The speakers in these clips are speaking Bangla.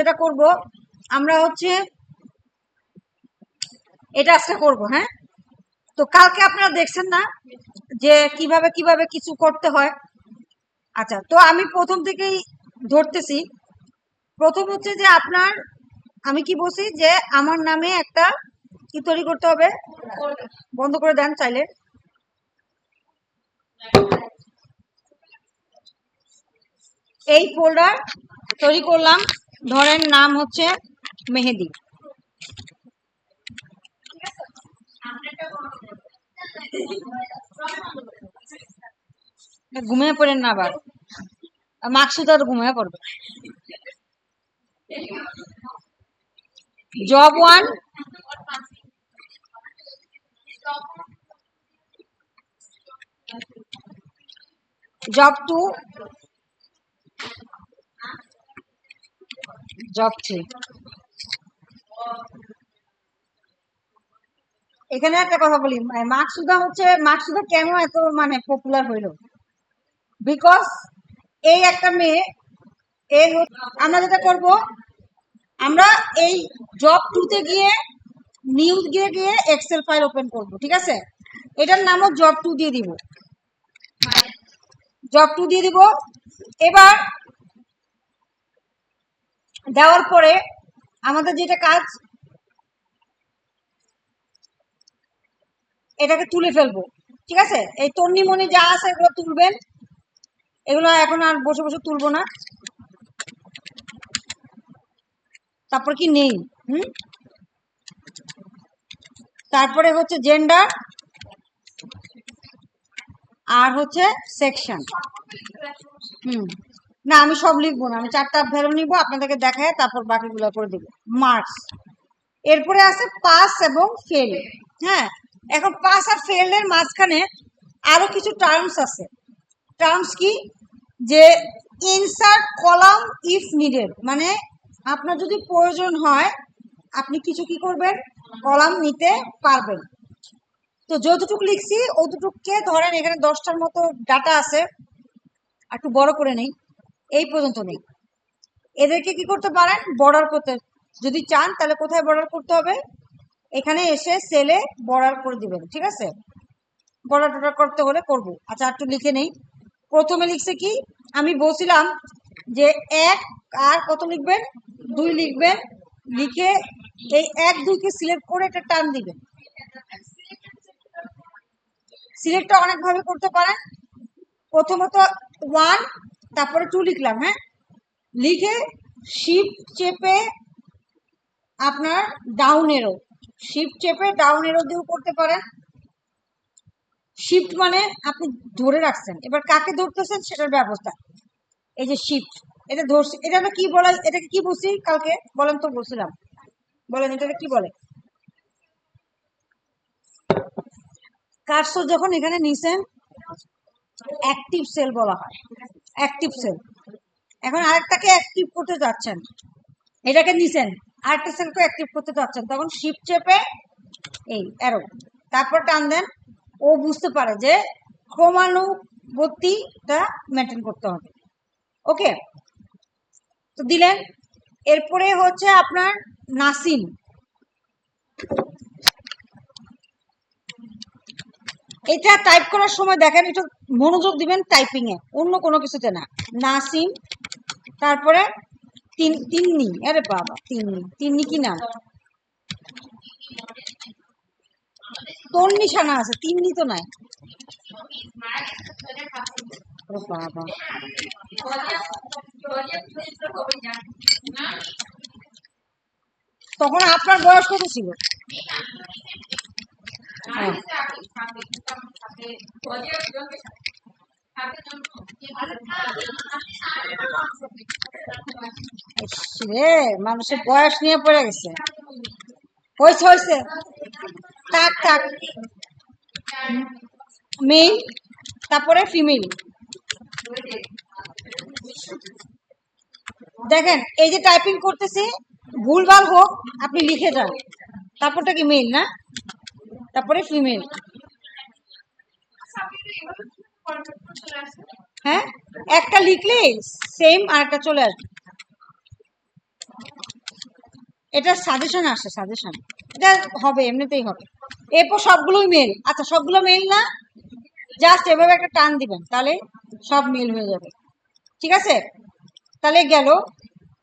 যেটা করব আমরা হচ্ছে এটা আজকে করব। হ্যাঁ, তো কালকে আপনারা দেখছেন না যে কিভাবে কিভাবে কিছু করতে হয়। আচ্ছা, তো আমি প্রথম থেকেই ধরতেছি। প্রথম হচ্ছে যে আপনার, আমি কি বলছি যে আমার নামে একটা কি তৈরি করতে হবে। বন্ধ করে দেন চাইলে। এই ফোল্ডার তৈরি করলাম, ধরেন নাম হচ্ছে মেহেদি। ঘুমিয়ে পড়েন না আবার, মাকসুদার ঘুমিয়ে পড়বে। Job 1, job 2, job 3। এখানে একটা কথা বলি, মাকসুদা কেন এত পপুলার হইলো, বিকজ এই একটা মেয়ে, আমরা যেটা করব, আমরা এই জব 2 তে গিয়ে নিউ গিয়ে এক্সেল ফাইল ওপেন করব। ঠিক আছে, এটার নামও জব 2 দিয়ে দিব, জব 2 দিয়ে দিব। এবার দেওয়ার পরে আমাদের যেটা কাজ, এটাকে তুলে ফেলবো। ঠিক আছে, এই তন্নিমণি যা আছে এগুলো তুলবেন, এগুলো এখন আর বসে বসে তুলবো না। তারপর কি নেই, তারপরে হচ্ছে জেন্ডার, আর হচ্ছে সেকশন। না, আমি সব লিখবো না, আমি 4টা ভ্যালু নিব, আপনাদেরকে দেখায় তারপর বাকিগুলো করে দেবো। মার্কস, এরপরে আছে পাস এবং ফেল। হ্যাঁ, এখন পাস আর ফেল এর মাঝখানে আরো কিছু টার্মস আছে। টার্মস কি, যে ইনসার্ট কলাম ইফ নিডেড, মানে আপনার যদি প্রয়োজন হয় আপনি কিছু কি করবেন, কলাম নিতে পারবেন। তো যতটুকু লিখছি অতটুকুকে ধরেন, এখানে 10টার মতো ডাটা আছে, একটু বড় করে নেই, এই পর্যন্ত নেই। এদেরকে কি করতে পারেন, বর্ডার করতে যদি চান তাহলে কোথায় বর্ডার করতে হবে, এখানে এসে সেলে বর্ডার করে দিবেন। ঠিক আছে, বর্ডার টর্ডার করতে হলে করব। আচ্ছা, একটু লিখে নেই। প্রথমে লিখছে কি, আমি বলছিলাম যে 1 আর কত লিখবেন, 2 লিখবেন। লিখে এই 1 2 কে সিলেক্ট করে একটা টার্ম দিবেন। সিলেক্টটা অনেকভাবে করতে পারেন। প্রথমত 1, তারপরে 2 লিখলাম। হ্যাঁ, লিখে শিফট চেপে আপনার ডাউন এরো, শিফট চেপে ডাউন এরো দিয়েও করতে পারেন। শিফট মানে আপনি ধরে রাখছেন, এবার কাকে ধরতেছেন সেটার ব্যবস্থা। এই যে শিফট, এটা ধরছি, এটা কি বলে, এটাকে কি বলছি কালকে বলেন তো, বলছিলাম, বলেন এটাকে কি বলে। কার্সর যখন এখানে নিছেন, অ্যাক্টিভ সেল বলা হয়, অ্যাক্টিভ সেল। এখন আরেকটাকে অ্যাক্টিভ করতে যাচ্ছেন, এটাকে নিছেন, আরেকটা সেলকে অ্যাক্টিভ করতে যাচ্ছেন, তখন শিফট চেপে এই অ্যারো, তারপর টান দেন। ও বুঝতে পারে যে ক্রমানুবর্তীটা মেনটেন করতে হবে। ওকে, তো দিলেন। এরপরে হচ্ছে আপনার নাসিম, এটা টাইপ করার সময় দেখেন একটু মনোযোগ দিবেন টাইপিং এ, অন্য কোনো কিছুতে না। নাসিম, তারপরে তিন্নি, আরে বাবা, তিন্নি কি নাম, তন্নিশানা আছে, তিন্নি তো নাই। বাবা, তখন আপনার বয়স কত ছিল? রে, মানুষের বয়স নিয়ে পড়ে গেছে। হয়েছে হয়েছে, থাক থাক। মেল, তারপরে ফিমেল। দেখেন এই যে টাইপিং করতেছি, ভুলভাল হোক আপনি লিখে যান। তারপরটা কি মেল না, তারপরে ফিমেল। হ্যাঁ, একটা লিখলে সেম আর একটা চলে আসবে। এটা সাজেশন আসে, সাজেশন, এটা হবে, এমনিতেই হবে। এরপর সবগুলোই মেল। আচ্ছা, সবগুলো মেল না, জাস্ট এভাবে একটা টান দিবেন, তাহলে সব মেল হয়ে যাবে। ঠিক আছে, তাহলে গেল।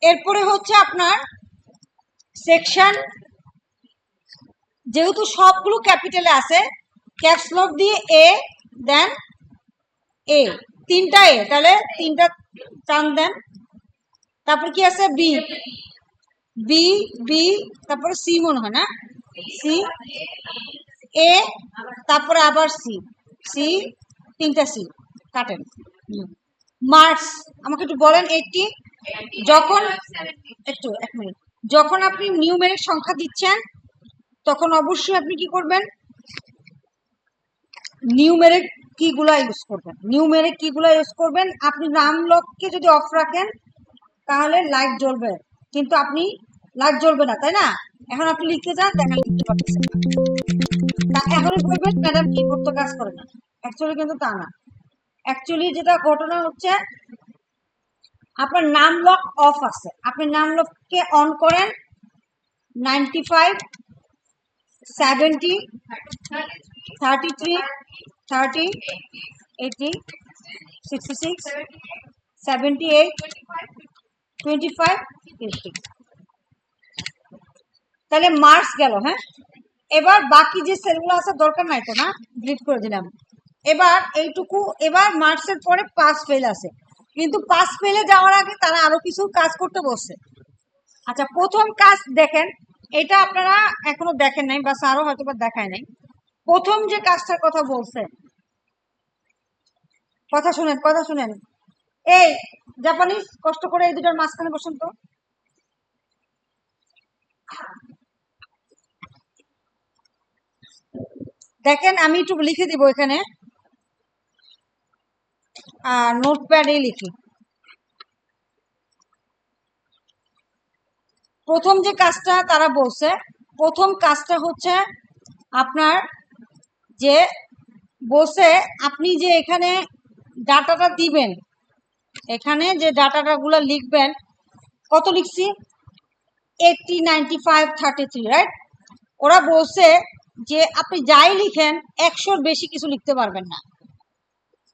এরপরে হচ্ছে আপনার সেকশন, যেহেতু সবগুলো ক্যাপিটালে আছে, ক্যাপস লক দিয়ে এ, দেন এ, তিনটা এ, তাহলে তিনটা টান দেন। তারপর কি আছে, বি, বি, বি, তারপরে সি মনে হয় না, সি, এ, তারপরে আবার সি, সি, তিনটা সি কাটেন। মার্কস আমাকে একটু বলেন 80। যখন একটু এক মিনিট, যখন আপনি নিউমেরিক সংখ্যা দিচ্ছেন তখন অবশ্যই আপনি কি করবেন, নিউমেরিক কিগুলা ইউজ করবেন, নিউমেরিক কিগুলা ইউজ করবেন। আপনি নাম লককে যদি অফ রাখেন তাহলে লাইট জ্বলবে, কিন্তু আপনি লাইট জ্বলবে না, তাই না? এখন আপনি লিখতে যান, দেখেন লিখতে পারতেছেন না, এখনই বলবেন ম্যাডাম কিবোর্ড তো কাজ করে না। অ্যাকচুয়ালি কিন্তু তা না। অ্যাকচুয়ালি যেটা ঘটনা হচ্ছে, আপনার নাম লক অফ আছে, আপনি নাম লককে অন করেন। 95, 70, 33, 30, 80, 66, 78, 25, 50, তাহলে মার্কস গেল। হ্যাঁ, এবার বাকি যে সেলগুলো আছে দরকার নাই তো, না, ডিলিট করে দিলাম। এবার এইটুকু, এবার মার্কসের পরে পাস ফেল আছে, কিন্তু পাস ফেলে যাওয়ার আগে তারা আরো কিছু কাজ করতে বসছে। আচ্ছা, প্রথম কাজ দেখেন, এটা আপনারা এখনো দেখেন নাই বা স্যারও হয়তো বা দেখায় নাই। প্রথম যে কাজটার কথা বলছে, কথা শুনেন, কথা শুনেন। এই জাপানিজ, কষ্ট করে এই দুটার মাঝখানে বসেন তো। দেখেন, আমি একটু লিখে দিব এখানে, নোটপ্যাডে লিখি। প্রথম যে কাজটা তারা বলছে, প্রথম কাজটা হচ্ছে আপনার যে বসে আপনি যে এখানে ডাটাটা দিবেন, এখানে যে ডাটাটা গুলা লিখবেন, কত লিখছি, 80, 95, 33, রাইট? ওরা বলছে যে আপনি যাই লিখেন 100-র বেশি কিছু লিখতে পারবেন না।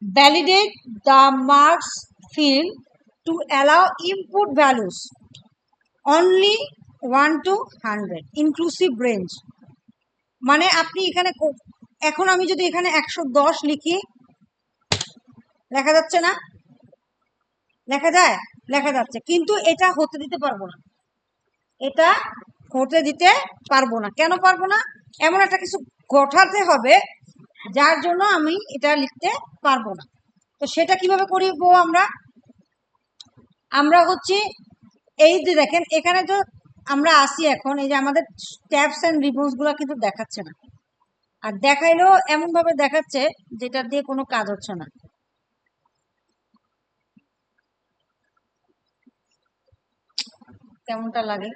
Validate the marks field to allow input values only 1 to 100 inclusive range. মানে আপনি এখানে, এখন আমি যদি এখানে 110 লিখি, লেখা যাচ্ছে না? লেখা যায়, লেখা যাচ্ছে, কিন্তু এটা হতে দিতে পারবো না, এটা হতে দিতে পারবো না। কেন পারবো না? এমন একটা কিছু ঘটাতে হবে যার জন্য আমি এটা লিখতে পারবো না। তো সেটা কিভাবে করিব আমরা? আমরা হচ্ছে এই যে দেখেন এখানে তো আমরা আসি এখন, এই যে আমাদের ট্যাবস এন্ড রিবনস গুলা কিন্তু দেখাচ্ছে না, আর দেখাইলেও এমন ভাবে দেখাচ্ছে যেটা দিয়ে কোনো কাজ হচ্ছে না। কেমনটা লাগে?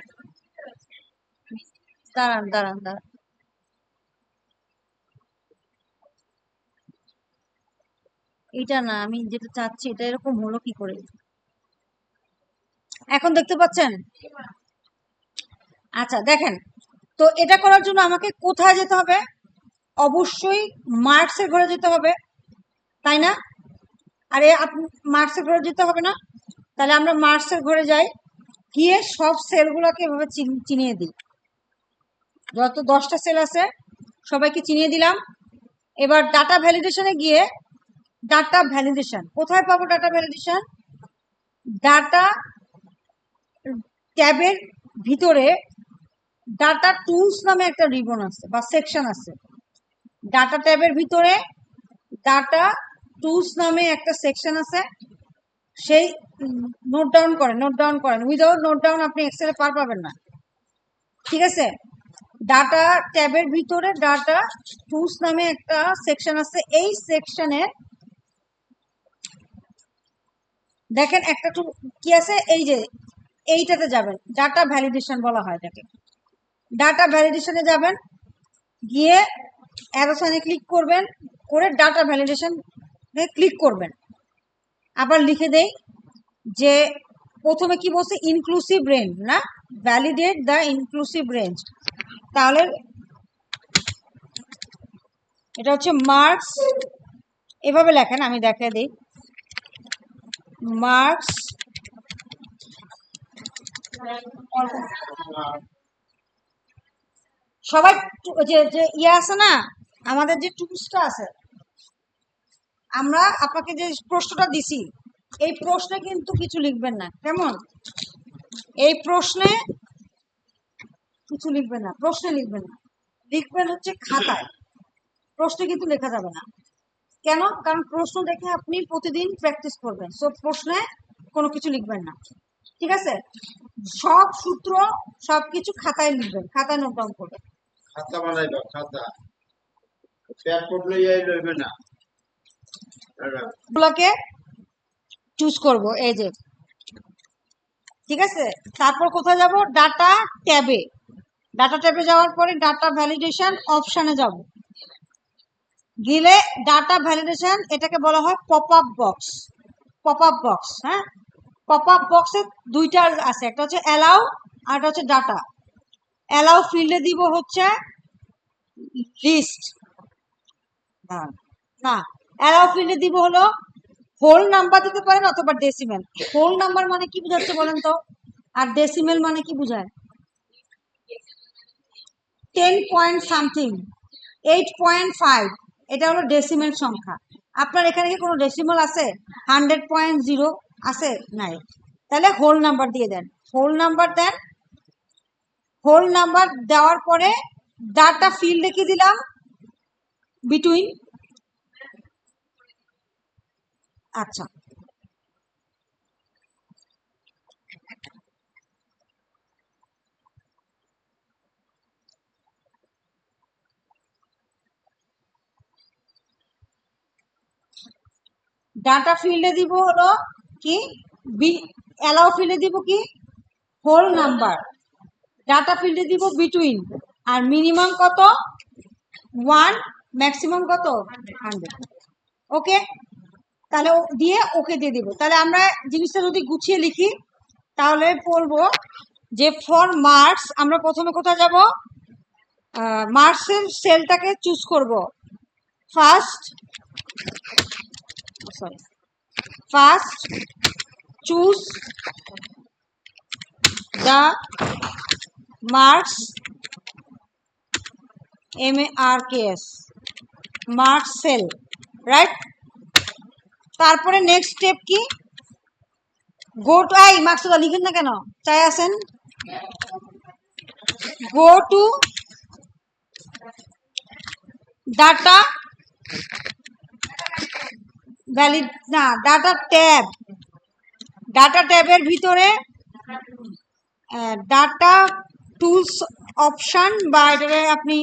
দাঁড়ান দাঁড়ান দাঁড়ান, এটা না, আমি যেটা চাচ্ছি এটা এরকম হলো কি করে? এখন দেখতে পাচ্ছেন? আচ্ছা দেখেন, তো এটা করার জন্য আমাকে কোথায় যেতে হবে? অবশ্যই মার্কসের ঘরে যেতে হবে, তাই না? আরে মার্কসের ঘরে যেতে হবে না? তাহলে আমরা মার্কসের ঘরে যাই, গিয়ে সব সেলগুলোকে এভাবে চিনিয়ে দিই। যত 10টা সেল আছে সবাইকে চিনিয়ে দিলাম। এবার ডাটা ভ্যালিডেশনে গিয়ে, ডাটা ভ্যালিডেশন কোথায় পাবো? ডাটা ভ্যালিডেশন ডাটা ট্যাবের ভিতরে ডাটা টুলস নামে একটা রিবন আছে বা সেকশন আছে। ডাটা ট্যাবের ভিতরে ডাটা টুলস নামে একটা সেকশন আছে, সেই নোট ডাউন করেন, নোট ডাউন করেন, উইদাউট নোট ডাউন আপনি এক্সেলে পার পাবেন না। ঠিক আছে, ডাটা ট্যাবের ভিতরে ডাটা টুলস নামে একটা সেকশন আছে। এই সেকশনে দেখেন একটা কি আছে, এই যে এইটাতে যাবেন, ডাটা ভ্যালিডেশন বলা হয় এটাকে। ডাটা ভ্যালিডেশনে যাবেন, গিয়ে অ্যারো সাইনে ক্লিক করবেন, করে ডাটা ভ্যালিডেশন ক্লিক করবেন। আবার লিখে দেই যে প্রথমে কি বলছে, ইনক্লুসিভ রেঞ্জ না, ভ্যালিডেট দ্য ইনক্লুসিভ রেঞ্জ। তাহলে এটা হচ্ছে মার্কস, এভাবে লেখেন, আমি দেখাই দিই। মার্কস সবাই যে যে ইয়ে আছে না, আমাদের যে টুলসটা আছে, আমরা আপনাকে যে প্রশ্নটা দিছি এই প্রশ্নে কিন্তু কিছু লিখবেন না, কেমন? এই প্রশ্নে কিছু লিখবেন না, প্রশ্নে লিখবেন না, লিখবেন হচ্ছে খাতায়। প্রশ্নে কিন্তু লেখা যাবে না। কেন? কারণ প্রশ্ন দেখে আপনি প্রতিদিন প্র্যাকটিস করবেন, সো প্রশ্নে কোনো কিছু লিখবেন না, ঠিক আছে? সব সূত্র সবকিছু খাতায় লিখবেন, খাতায় নোট ডাউন করবেন। খাতা বানাইবা, খাতা প্যাক করলে এই লইবে না। গুলোকে চুজ করব, এই যে, ঠিক আছে? তারপর কোথায় যাব? ডাটা ট্যাবে। ডাটা ট্যাবে যাওয়ার পরে ডাটা ভ্যালিডেশন অপশানে যাব, গেলে ডাটা ভ্যালিডেশন, এটাকে বলা হয় pop up box. Pop up box, হ্যাঁ, পপ আপ বক্সে দুইটা আছে, একটা হচ্ছে অ্যালাউ আর একটা হচ্ছে ডাটা। অ্যালাউ ফিল্ডে দিব হচ্ছে লিস্ট, না, অ্যালাউ ফিল্ডে দিব হলো হোল নাম্বার দিতে পারেন অথবা ডেসিমেল। হোল নাম্বার মানে কি বুঝাচ্ছে বলেন তো? আর ডেসিমেল মানে কি বুঝায়? 10 পয়েন্ট সামথিং, 8.5, এটা হলো ডেসিমেল সংখ্যা। আপনার এখানে কি কোনো ডেসিমেল আছে? 100.0 আছে? নাই। তাহলে হোল নাম্বার দিয়ে দেন, হোল নাম্বার দেন। হোল নাম্বার দেওয়ার পরে ডাটা ফিল্ডে কি দিলাম? বিটুইন। আচ্ছা, ডাটা ফিল্ডে দিব হলো কি, অ্যালাউ ফিল্ডে দিব কি, হোল নাম্বার। ডাটা ফিল্ডে দিব বিটুইন, আর মিনিমাম কত? 1, ম্যাক্সিমাম কত? 100। ওকে, তাহলে দিয়ে ওকে দিয়ে দিব। তাহলে আমরা জিনিসটা যদি গুছিয়ে লিখি তাহলে বলবো যে ফর মার্কস আমরা প্রথমে কোথায় যাব? মার্কসের সেলটাকে চুজ করব। First choose the marks, MARKS, marks cell, right? তারপরে নেক্সট স্টেপ কি? গো টু, আই মার্কসটা লিখেন না কেন, চাই আছেন? গো টু ডাটা ভ্যালিড, না, ডাটা ট্যাব। ডাটা ট্যাবের ভিতরে ডাটা টুলস অপশন, বা এটাকে আপনি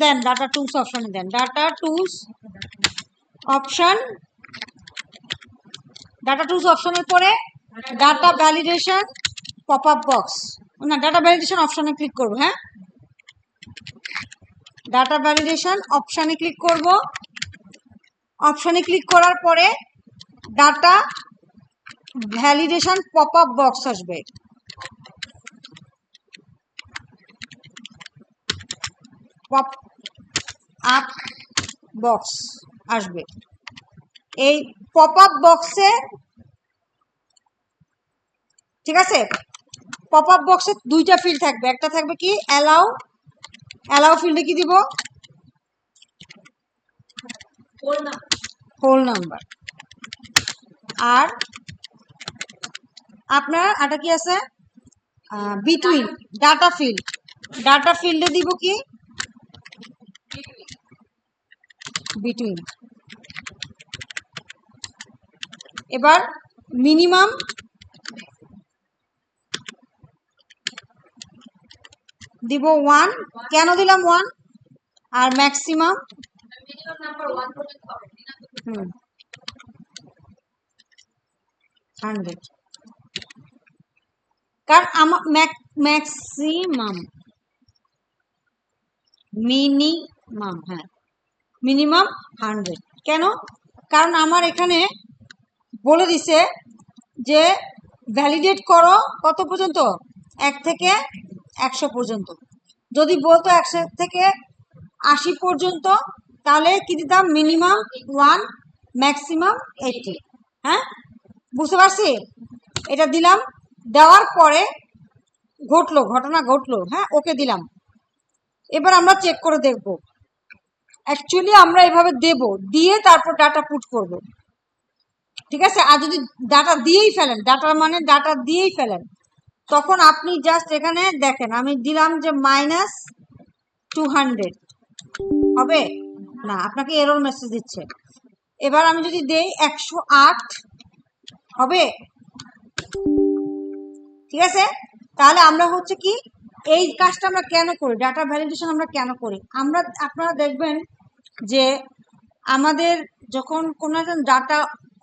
দেন ডাটা টুলস অপশনে then, data tools option. Data tools অপশনের পরে data validation pop up box, না, ডাটা ভ্যালিডেশন অপশনে ক্লিক করব। হ্যাঁ, ডাটা ভ্যালিডেশন অপশনে ক্লিক করব। অপশনে ক্লিক করার পরে data validation pop up box আসবে। পপ আপ বক্স আসবে। এই পপ আপ বক্সে, ঠিক আছে, পপ আপ বক্সে দুইটা ফিল্ড থাকবে, একটা থাকবে কি অ্যালাউ। অ্যালাউ ফিল্ডে কি দিব? Whole number. আর আপনার আটা কি আছে? Between data field. ডাটা ফিল্ডে দিব কি? বিটুইন। এবার মিনিমাম দিব 1, কেন দিলাম 1? আর ম্যাক্সিমাম 100, কারণ আমার ম্যাক্সিমাম, মিনিমাম, হ্যাঁ, মিনিমাম 100। কেন? কারণ আমার এখানে বলে দিছে যে ভ্যালিডেট করো কত পর্যন্ত? 1 থেকে 100 পর্যন্ত। যদি বলতো 100 থেকে 80 পর্যন্ত, তাহলে কি দিতাম? Minimum 1, maximum 80। হ্যাঁ, বুঝতে পারছি? এটা দিলাম। দেওয়ার পরে ঘটনা ঘটলো, হ্যাঁ, ওকে দিলাম। এবার আমরা চেক করে দেখব। অ্যাকচুয়ালি আমরা এভাবে দেব, দিয়ে তারপর ডাটা পুট করব, ঠিক আছে? আর যদি ডাটা দিয়েই ফেলেন, ডাটা দিয়েই ফেলেন, তখন আপনি জাস্ট এখানে দেখেন, আমি দিলাম যে -200, হবে না, আপনাকে এরর মেসেজ দিচ্ছে। এবার আমি যদি দেই 108, হবে? ঠিক আছে? তাহলে আমরা হচ্ছে কি, এই কাজটা আমরা কেন করি, ডাটা ভ্যালিডেশন আমরা কেন করি? আপনারা দেখবেন যে আমাদের যখন কোনো একজন ডাটা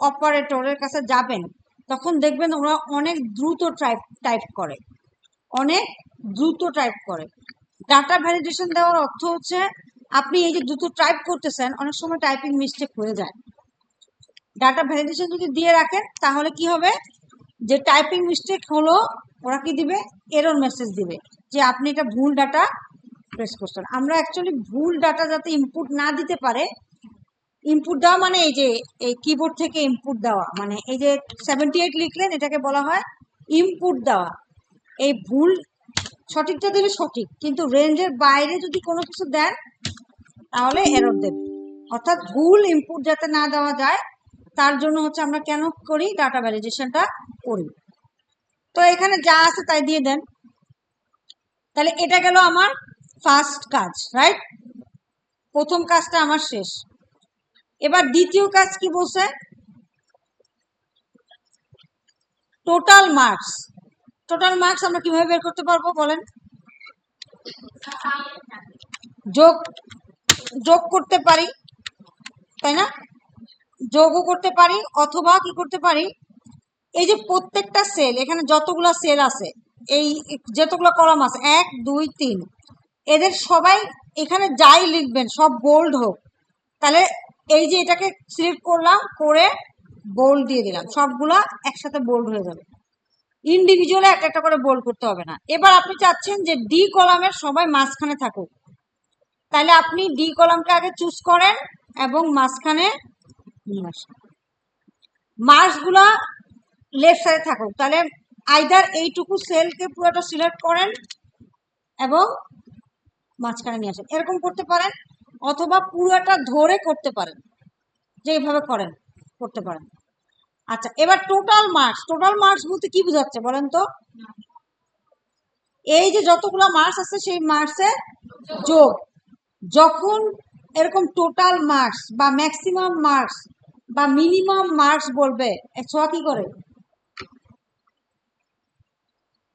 অপারেটরের কাছে যাবেন, তখন দেখবেন ওরা অনেক দ্রুত টাইপ করে, অনেক দ্রুত টাইপ করে। ডাটা ভ্যালিডেশন দেওয়ার অর্থ হচ্ছে আপনি এই যে দ্রুত টাইপ করতেছেন, অনেক সময় টাইপিং মিস্টেক হয়ে যায়। ডাটা ভ্যালিডেশন যদি দিয়ে রাখেন, তাহলে কি হবে, যে টাইপিং মিস্টেক হলো, ওরা কি দিবে? এরর মেসেজ দিবে যে আপনি এটা ভুল ডাটা প্রেস করছেন। আমরা অ্যাকচুয়ালি ভুল ডাটা যাতে ইনপুট না দিতে পারে, ইনপুট দেওয়া মানে এই যে এই কিবোর্ড থেকে ইনপুট দেওয়া, মানে এই যে 78 লিখলেন, এটাকে বলা হয় ইনপুট দেওয়া। এই ভুল, সঠিকটা দিলে সঠিক, কিন্তু রেঞ্জের বাইরে যদি কোনো কিছু দেন, তাহলে এরর দেবে। অর্থাৎ ভুল ইনপুট যাতে না দেওয়া যায়, তার জন্য হচ্ছে আমরা কেন করি? ডাটা ভ্যালিডেশনটা করি। তো এখানে যা আছে তাই দিয়ে দেন। তাহলে এটা গেল আমার ফার্স্ট কাজ, রাইট? প্রথম কাজটা আমার শেষ। এবার দ্বিতীয় কাজ কি বলছে? Total marks. টোটাল মার্কস আমরা কিভাবে বের করতে পারবো বলেন? যোগ করতে পারি, তাই না? যোগও করতে পারি, অথবা কি করতে পারি, এই যে প্রত্যেকটা সেল, এখানে যতগুলো সেল আছে, এই যতগুলো কলাম আছে, 1, 2, 3, এদের সবাই এখানে যাই লিখবেন সব বোল্ড হোক। তাহলে এই যে এটাকে সিলেক্ট করলাম, করে বোল্ড দিয়ে দিলাম, সবগুলা একসাথে বোল্ড হয়ে যাবে। ইন্ডিভিজুয়ালি একটা একটা করে বোল্ড করতে হবে না। এবার আপনি চাচ্ছেন যে ডি কলামের সবাই মাঝখানে থাকুক, তাহলে আপনি ডি কলামকে আগে চুজ করেন এবং মাঝখানে নিয়ে আসেন। মার্কসগুলা লেফট সাইডে থাকুক, তাহলে আইদার এইটুকু সেলকে পুরোটা সিলেক্ট করেন এবং মাঝখানে নিয়ে আসেন, এরকম করতে পারেন, অথবা পুরোটা ধরে করতে পারেন, যেভাবে করেন করতে পারেন। আচ্ছা, এবার টোটাল মার্কস। টোটাল মার্কস বলতে কি বোঝাচ্ছে বলেন তো? এই যে যতগুলো মার্কস আছে সেই মার্কসের যোগ। যখন এরকম টোটাল মার্কস বা ম্যাক্সিমাম মার্কস বা মিনিমাম মার্কস বলবে, ছোঁয়া কি করে?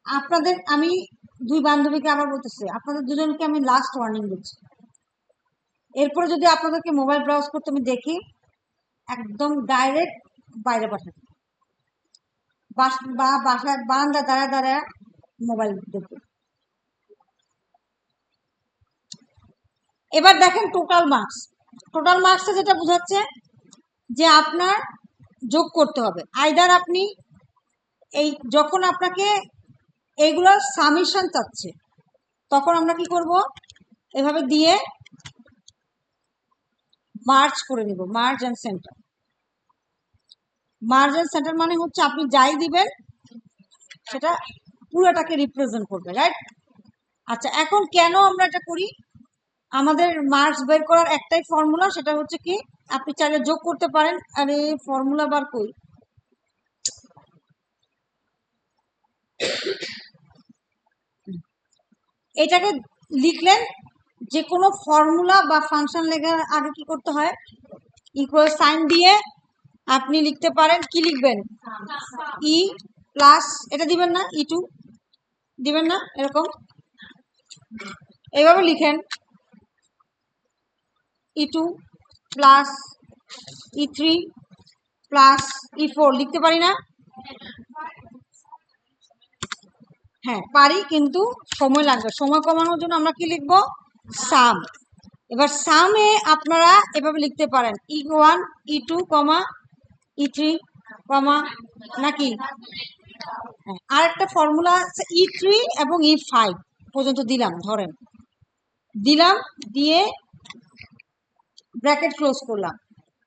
আপনাদের, আমি দুই বান্ধবীকে আবার বলতেছি, আপনাদের দুজনকে আমি লাস্ট ওয়ার্নিং দিচ্ছি। এরপরে যদি আপনাদেরকে মোবাইল ব্রাউজ করতে আমি দেখি, একদম ডাইরেক্ট বাইরে পাঠান, বা বাসায় বারান্দা দাঁড়ায় দাঁড়ায় মোবাইল দেখবে। এবার দেখেন টোটাল মার্কস। টোটাল মার্কসটা যেটা বোঝাচ্ছে যে আপনার যোগ করতে হবে। আইদার আপনি এই যখন আপনাকে এইগুলোর সামিশন চাচ্ছে, তখন আমরা কি করব, এভাবে দিয়ে মার্জ করে নিব, merge and center. Merge and center মানে হচ্ছে আপনি যাই দিবেন সেটা পুরোটাকে রিপ্রেজেন্ট করবে, রাইট? আচ্ছা, এখন কেন আমরা এটা করি? আমাদের মার্কস বের করার একটাই ফর্মুলা, সেটা হচ্ছে কি, আপনি চাইলে যোগ করতে পারেন। আর এই ফর্মুলা বার কই, এটাকে লিখলেন, যে কোনো ফর্মুলা বা ফাংশন লেখার আগে কি করতে হয়, ইকুয়াল সাইন দিয়ে আপনি লিখতে পারেন, কি লিখবেন, ই প্লাস, এটা দিবেন না, ই2 দিবেন না, এরকম এইভাবে লিখেন, ই2 প্লাস ই3 প্লাস ই4, লিখতে পারি না? হ্যাঁ পারি, কিন্তু সময় লাগবে। সময় কমানোর জন্য আমরা কি লিখবো, সাম। এবার সামে আপনারা এভাবে লিখতে পারেন, ই1 ই2 কমা ই3 কমা, নাকি আর একটা ফর্মুলা আছে E3 এবং E5 পর্যন্ত দিলাম, ধরেন দিলাম, দিয়ে ব্র্যাকেট ক্লোজ করলাম।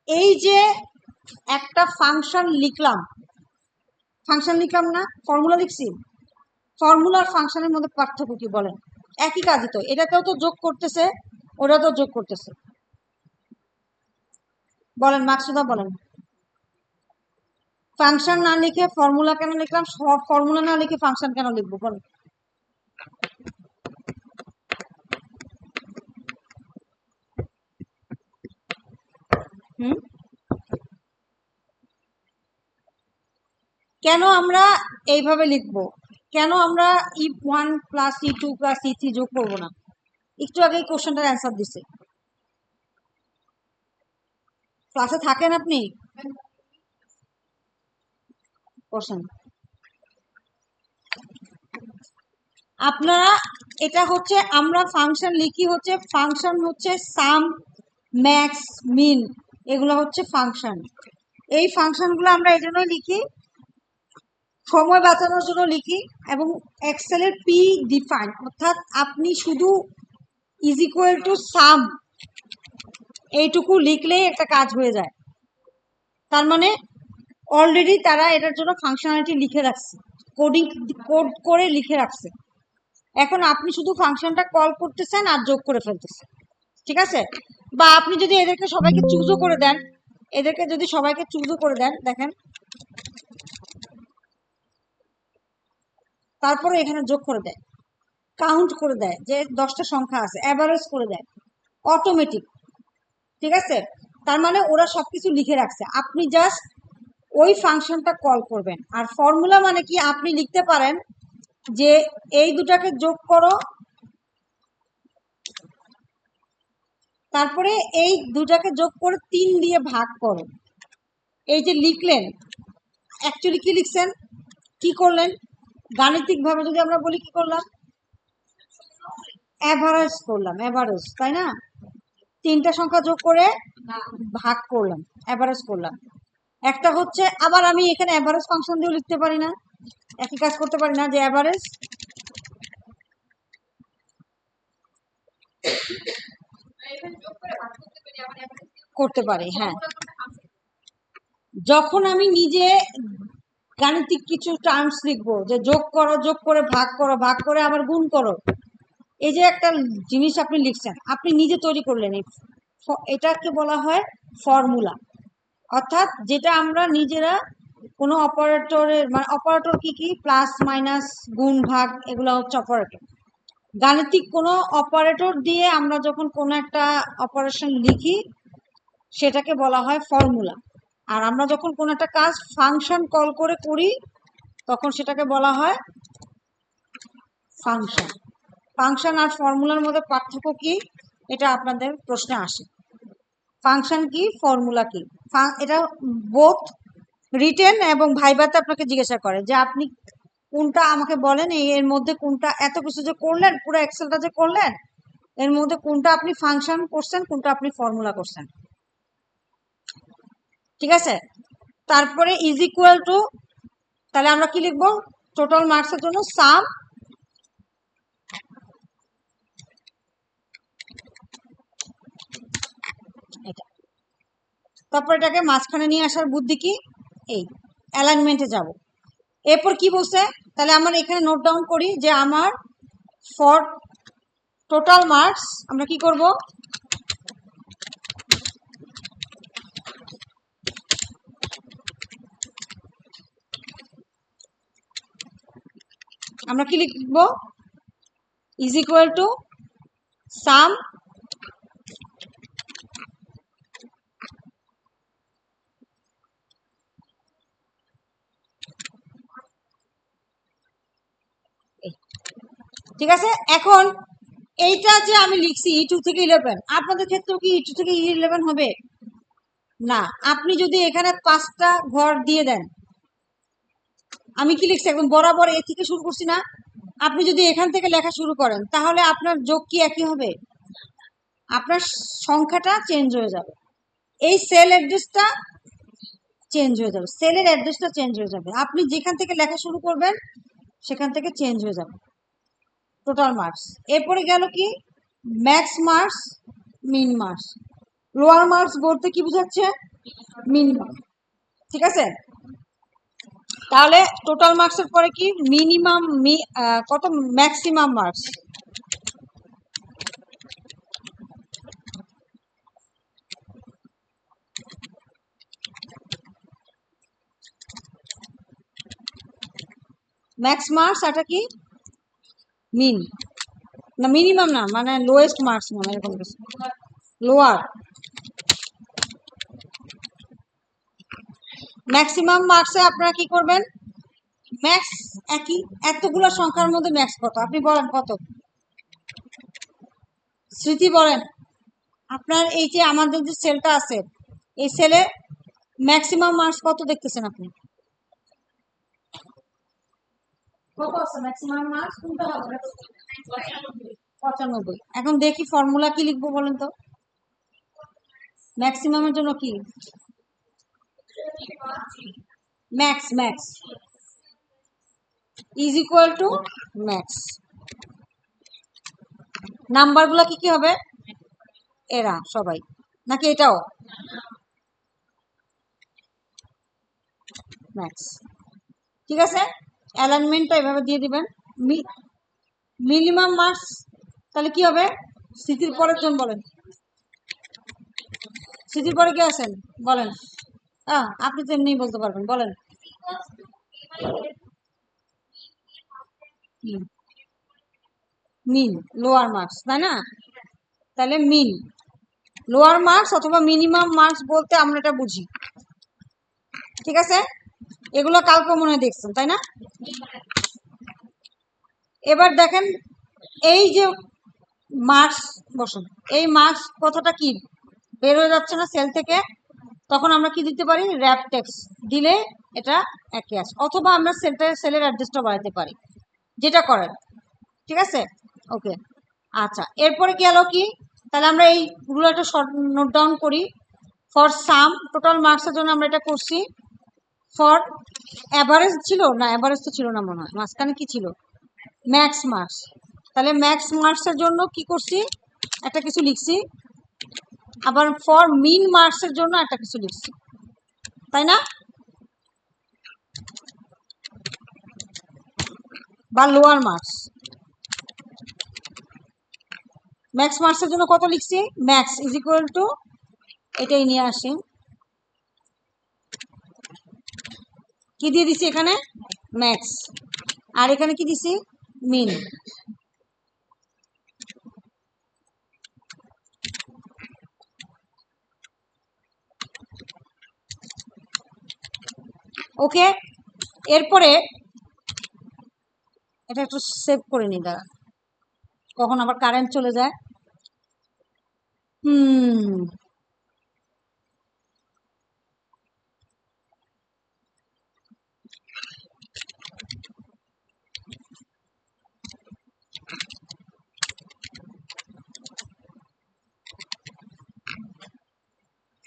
এই যে একটা ফাংশন লিখলাম না, ফর্মুলা লিখছি, ফর্মুলার ফাংশনের মধ্যে পার্থক্য কি বলেন? একই কাজই তো, এটাতেও তো যোগ করতেছে, ওটাতেও যোগ করতেছে। বলেন মাকসুদা, বলেন। ফাংশন না লিখে ফর্মুলা কেন লিখলাম? ফর্মুলা না লিখে ফাংশন কেন লিখবো বলেন? কেন আমরা এইভাবে লিখবো? কেন আমরা E1 plus E2 plus E3 যোগ করবো না? একটু আগে কোশ্চেনটার অ্যান্সার দিছে। ক্লাসে থাকেন আপনি? কোশ্চেন আপনারা, এটা হচ্ছে আমরা ফাংশন লিখি, হচ্ছে ফাংশন হচ্ছে সাম, ম্যাক্স, মিন, এগুলো হচ্ছে ফাংশন। এই ফাংশনগুলো আমরা এই জন্যই লিখি, সময় বাঁচানোর জন্য লিখি, এবং এক্সেলের পি ডিফাইন, অর্থাৎ আপনি শুধু ইজ ইকুয়াল টু সাম এইটুকু লিখলেই একটা কাজ হয়ে যায়। তার মানে অলরেডি তারা এটার জন্য ফাংশনালিটি লিখে রাখছে, কোড করে লিখে রাখছে। এখন আপনি শুধু ফাংশনটা কল করতেছেন আর যোগ করে ফেলতেছেন, ঠিক আছে? বা আপনি যদি এদেরকে সবাইকে চুজও করে দেন, দেখেন, তারপরে এখানে যোগ করে দেয়, কাউন্ট করে দেয় যে 10টা সংখ্যা আছে, অ্যাভারেজ করে দেয় অটোমেটিক, ঠিক আছে? তার মানে ওরা সবকিছু লিখে রাখছে, আপনি জাস্ট ওই ফাংশনটা কল করবেন। আর ফর্মুলা মানে কি, আপনি লিখতে পারেন যে এই দুটাকে যোগ করো, তারপরে এই দুটাকে যোগ করে 3 দিয়ে ভাগ করো। এই যে লিখলেন, অ্যাকচুয়ালি কি লিখছেন, কি করলেন? গাণিতিক ভাবে যদি আমরা বলি, কি করলাম? অ্যাভারেজ করলাম, অ্যাভারেজ, তাই না? 3টা সংখ্যা যোগ করে ভাগ করলাম, অ্যাভারেজ করলাম। একটা হচ্ছে, আবার আমি এখানে অ্যাভারেজ ফাংশন দিয়েও লিখতে পারি না, একই কাজ করতে পারি না, যে অ্যাভারেজ করতে পারি। হ্যাঁ, যখন আমি নিজে গাণিতিক কিছু টার্মস লিখবো, যে যোগ করো, যোগ করে ভাগ করো, ভাগ করে আবার গুণ করো, এই যে একটা জিনিস আপনি লিখছেন, আপনি নিজে তৈরি করলেন, এটাকে বলা হয় ফর্মুলা। অর্থাৎ যেটা আমরা নিজেরা কোনো অপারেটরের, মানে অপারেটর কি কি, প্লাস মাইনাস গুণ ভাগ, এগুলো হচ্ছে অপারেটর। গাণিতিক কোনো অপারেটর দিয়ে আমরা যখন কোনো একটা অপারেশন লিখি, সেটাকে বলা হয় ফর্মুলা। আর আমরা যখন কোনো একটা কাজ ফাংশন কল করে করি, তখন সেটাকে বলা হয় ফাংশন। ফাংশন আর ফর্মুলার মধ্যে পার্থক্য কি, এটা আপনাদের প্রশ্নে আসে। ফাংশন কি, ফর্মুলা কি, এটা বোথ রিটেন এবং ভাইভাতে আপনাকে জিজ্ঞাসা করে যে আপনি কোনটা আমাকে বলেন, এর মধ্যে কোনটা, এত কিছু যে করলেন, পুরো এক্সেলটা যে করলেন, এর মধ্যে কোনটা আপনি ফাংশন করছেন, কোনটা আপনি ফর্মুলা করছেন, ঠিক আছে? তারপরে ইজ ইকুয়াল টু, তাহলে আমরা কি লিখবো? টোটাল মার্কসের জন্য সাম, এটা। তারপর এটাকে মাঝখানে নিয়ে আসার বুদ্ধি কি, এই অ্যালাইনমেন্টে যাব। এরপর কি বলছে, তাহলে আমরা এখানে নোট ডাউন করি যে আমার ফর টোটাল মার্কস আমরা কি করব, আমরা কি লিখব, ইজ ইকুয়াল টু সাম ঠিক আছে? এখন এইটা যে আমি লিখছি E2 থেকে 11, আপনাদের ক্ষেত্রেও কি E2 থেকে E11 হবে? না, আপনি যদি এখানে 5টা ঘর দিয়ে দেন, আমি কি লিখছি একদম বরাবর এ থেকে শুরু করছি না, আপনি যদি এখান থেকে লেখা শুরু করেন, তাহলে আপনার যোগ কি একই হবে? আপনার সংখ্যাটা চেঞ্জ হয়ে যাবে। এই সেল অ্যাড্রেসটা চেঞ্জ হয়ে যাবে, সেলের অ্যাড্রেসটা চেঞ্জ হয়ে যাবে। আপনি যেখান থেকে লেখা শুরু করবেন সেখান থেকে চেঞ্জ হয়ে যাবে টোটাল মার্কস। এরপরে গেল কি ম্যাক্স মার্কস, মিন মার্কস। লোয়ার মার্কস বলতে কি বোঝাচ্ছে? মিন মার্কস, ঠিক আছে। তাহলে টোটাল মার্কসের পরে কি মিনিমাম কত, ম্যাক্সিমাম মার্কস। ম্যাক্স মার্কস এটা কি মিন না, মিনিমাম না, মানে লোয়েস্ট মার্কস মনে এরকম কিছু, লোয়ার। ম্যাক্সিমাম মার্কসে আপনারা কি করবেন, ম্যাক্স একই, এতগুলো সংখ্যার মধ্যে ম্যাক্স কত আপনি বলেন, কত? স্মৃতি বলেন, আপনার এই যে আমাদের যে সেলটা আছে এই সেলে ম্যাক্সিমাম মার্কস কত দেখতেছেন আপনি? কত আছে ম্যাক্সিমাম মার্কস? কোনটা হবে? 95। এখন দেখি ফর্মুলা কি লিখবো বলেন তো, ম্যাক্সিমামের জন্য কি? Max, max is equal two max. নাম্বারগুলো কি কি হবে? এরা সবাই, নাকি এটাও ম্যাক্স? ঠিক আছে, অ্যালাইনমেন্টটা এভাবে দিয়ে দিবেন। মিনিমাম মার্কস তাহলে কি হবে? স্মৃতির পরের জন বলেন, স্মৃতির পরে কি আছেন বলেন? আপনি তো এমনি বলতে পারবেন, বলেন। মিন, লোয়ার মার্কস, তাই না? তাহলে মিন, লোয়ার মার্কস অথবা মিনিমাম মার্কস বলতে আমরা এটা বুঝি, ঠিক আছে। এগুলো কালকে মনে হয় দেখছেন, তাই না? এবার দেখেন এই যে মার্কস, বসুন, এই মার্কস কথাটা কি বের হয়ে যাচ্ছে না সেল থেকে, তখন আমরা কি দিতে পারি, র্যাপ টেক্সট দিলে এটা একই আসে, অথবা আমরা সেলের অ্যাড্রেসটা বাড়াতে পারি, যেটা করেন, ঠিক আছে। ওকে, আচ্ছা, এরপরে কি হলো কি, তাহলে আমরা এইগুলো একটা শর্ট নোট ডাউন করি। ফর সাম, টোটাল মার্কসের জন্য আমরা এটা করছি। ফর অ্যাভারেজ ছিল না, অ্যাভারেজ তো ছিল না মনে হয়, মাঝখানে কি ছিল, ম্যাক্স মার্কস। তাহলে ম্যাক্স মার্কসের জন্য কি করছি, একটা কিছু লিখছি। আবার ফর মিন মার্কসের জন্য একটা কিছু লিখছি, তাই না? বা লোয়ার মার্কস, ম্যাক্স মার্কসের জন্য কত লিখছি, ম্যাক্স ইজ ইকুয়াল টু, এটাই নিয়ে আসি, কি দিয়ে দিছি এখানে, ম্যাক্স, আর এখানে কি দিছি, মিন। ওকে, এরপরে এটা একটু সেভ করে নি, দাঁড়া, কখন আবার কারেন্ট চলে যায়।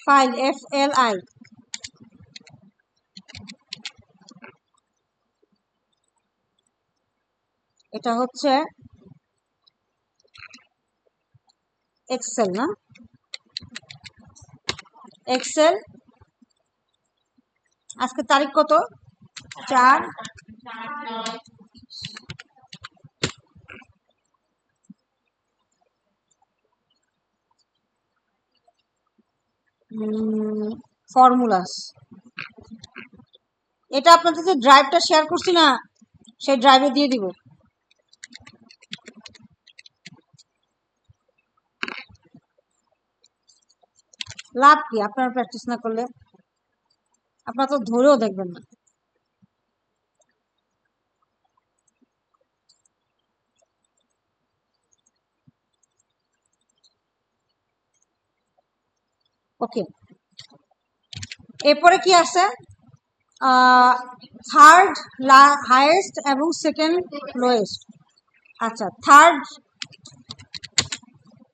ফাইল FLI, এটা হচ্ছে এক্সেল না, এক্সেল। আজকে তারিখ কত, 4, ফর্মুলাস। এটা আপনাদের যে ড্রাইভটা শেয়ার করছি না, সেই ড্রাইভে দিয়ে দিব। লাভ কি আপনারা প্র্যাকটিস না করলে, আপনারা তো ধরেও দেখবেন না। ওকে, এরপরে কি আছে, থার্ড হাইয়েস্ট এবং সেকেন্ড লোয়েস্ট। আচ্ছা, third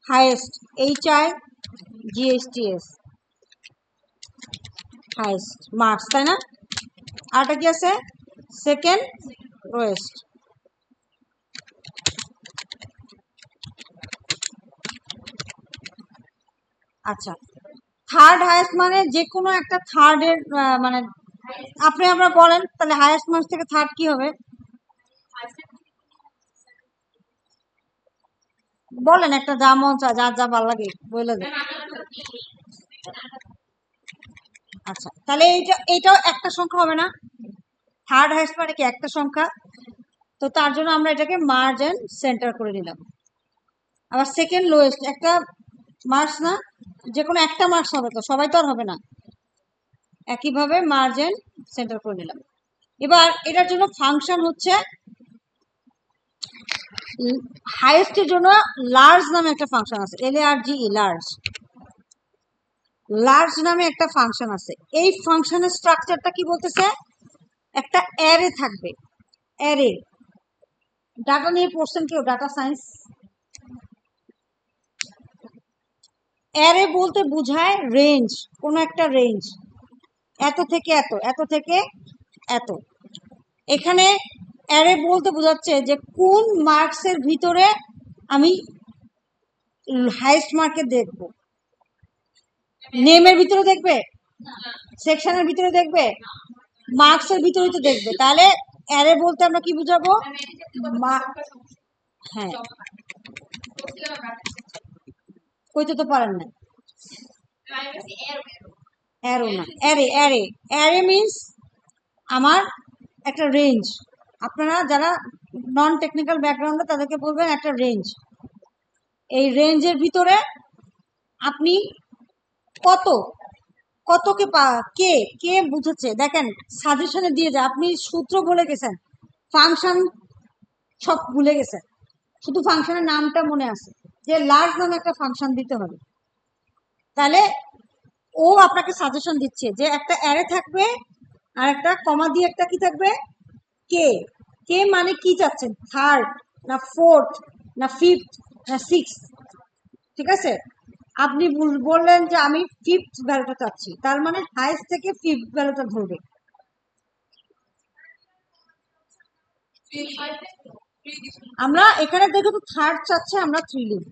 highest HIGSTS, highest marks, তাই না? আরটা কি আছে? Second lowest. আচ্ছা, থার্ড হাইয়েস্ট মানে যে কোনো একটা থার্ডের মানে আপনি আমরা বলেন তাহলে হাইয়েস্ট মার্কস থেকে থার্ড কি হবে বলেন, একটা যা মন চায়, যার যা ভালো লাগে বলে দেন। আচ্ছা, তাহলে এইটাও একটা সংখ্যা হবে না? থার্ড হাইয়েস্ট মানে কি একটা সংখ্যা, তো তার জন্য আমরা এটাকে মার্জ এন্ড সেন্টার করে নিলাম। আবার সেকেন্ড লোয়েস্ট একটা মার্কস না, যে কোনো একটা মার্কস হবে, তো সবাই তো আর হবে না। একইভাবে মার্জ এন্ড সেন্টার করে নিলাম। এবার এটার জন্য ফাংশন হচ্ছে হাইয়েস্টের জন্য লার্জ নামে একটা ফাংশন আছে, LARGE, লার্জ। লার্জ নামে একটা ফাংশন আছে। এই ফাংশনের স্ট্রাকচারটা কি বলতেছে? একটা অ্যারে থাকবে। অ্যারে ডাটা নিয়ে পড়ছেন কেউ? Data science. অ্যারে বলতে বোঝায় রেঞ্জ, কোনো একটা রেঞ্জ, এত থেকে এত, এত থেকে এত। এখানে অ্যারে বলতে বোঝাচ্ছে যে কোন মার্কসের ভিতরে আমি হাইয়েস্ট মার্কে দেখব। নেমের ভিতরে দেখবে, সেকশনের ভিতরে দেখবে, মার্কসের ভিতরে তো দেখবে। তাহলে অ্যারে বলতে আমরা কি বুঝাবো? হ্যাঁ, কইতে তো পারেন না। অ্যারো না, অ্যারে। অ্যারে অ্যারে মিন্স আমার একটা রেঞ্জ। আপনারা যারা নন টেকনিক্যাল ব্যাকগ্রাউন্ডে তাদেরকে বলবেন একটা রেঞ্জ। এই রেঞ্জের ভিতরে আপনি কত কতকে কে কে বুঝেছে দেখেন, সাজেশনে দিয়ে যায়। আপনি সূত্র বলে গেছেন, ফাংশন সব ভুলে গেছেন, শুধু ফাংশনের নামটা মনে আছে যে লার্জ নামে একটা ফাংশন দিতে হবে। তাহলে ও আপনাকে সাজেশন দিচ্ছে যে একটা অ্যারে থাকবে আর একটা কমা দিয়ে একটা কি থাকবে? কে। কে মানে কি চাচ্ছেন? থার্ড না ফোর্থ না ফিফথ না সিক্স? ঠিক আছে, আপনি বললেন যে আমি ফিফথ ভ্যালুটা চাচ্ছি, তার মানে হাইস্ট থেকে ফিফথ ভ্যালুটা ধরবে। আমরা এখানে দেখো তো থার্ড চাচ্ছে, আমরা 3 লিখব।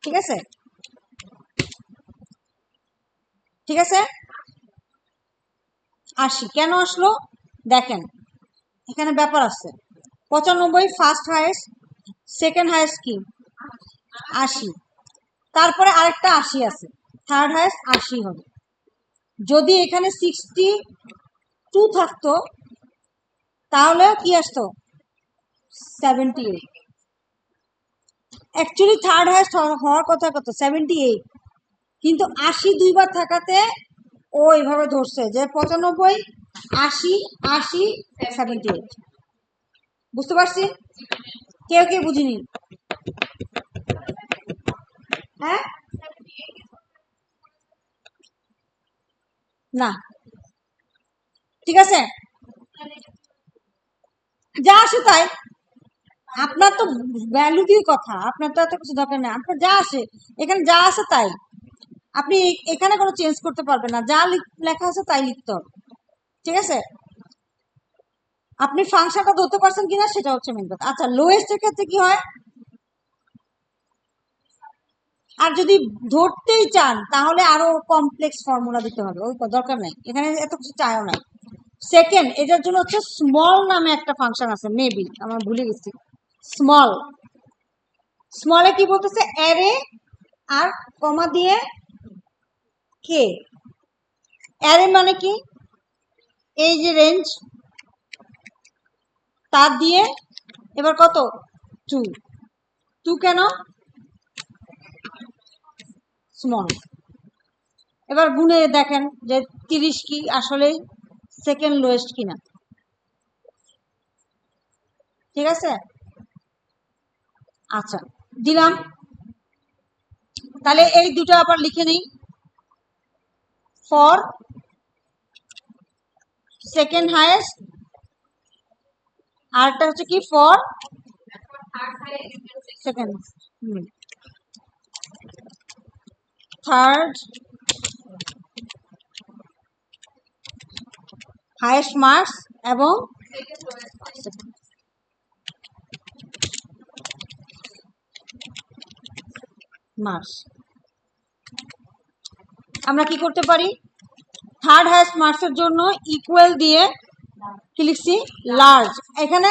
ঠিক আছে, ঠিক আছে। 80 কেন আসলো দেখেন, এখানে ব্যাপার আছে। 95 ফার্স্ট হাইয়েস্ট, সেকেন্ড হাইয়েস্ট কি 80, তারপরে আরেকটা 80 আছে, থার্ড হাইয়েস্ট 80 হবে। যদি এখানে 62 থাকতো তাহলে কি আসতো? 78। অ্যাকচুয়ালি থার্ড হাইয়েস্ট হওয়ার কথা কত? 78, কিন্তু 80 দুইবার থাকাতে ও এইভাবে ধরছে যে 95, 80, 80, 78। বুঝতে পারছি? কেউ কেউ বুঝিনি? হ্যাঁ, না, ঠিক আছে, যা আসে তাই। আপনার তো ভ্যালু দিয়ে কথা, আপনার তো এত কিছু দরকার নেই, আপনার যা আসে এখানে যা আছে তাই। আপনি এখানে কোনো চেঞ্জ করতে পারবেন না, যা লেখা আছে তাই লিখতে হবে। ঠিক আছে, আপনি ফাংশনটা ধরতে পারছেন কিনা সেটা হচ্ছে মেন কথা। আচ্ছা, লোয়েস্টের ক্ষেত্রে কি হয়? আর যদি ধরতেই চান তাহলে আরো কমপ্লেক্স ফর্মুলা দিতে হবে, ওই দরকার নাই, এখানে এত কিছু চাইও নাই। সেকেন্ড, এটার জন্য হচ্ছে স্মল নামে একটা ফাংশন আছে, মেবি আমার ভুলে গেছি। স্মল, স্মলে কি বলতেছে? অ্যারে আর কমা দিয়ে কে। অ্যারে মানে কি? এই যে রেঞ্জ, তার দিয়ে এবার কত? 2। 2 কেন? স্মল। এবার গুনে দেখেন যে 30 কি আসলে সেকেন্ড লোয়েস্ট কিনা। ঠিক আছে, আচ্ছা দিলাম। তাহলে এই দুটো আবার লিখে নেই, ফর সেকেন্ড হাইয়েস্ট, আরটা হচ্ছে কি for second, third highest marks এবং মার্কস। আমরা কি করতে পারি, থার্ড হাইয়েস্ট মার্কসের জন্য ইকুয়াল দিয়ে কি লিখছি, লার্জ। এখানে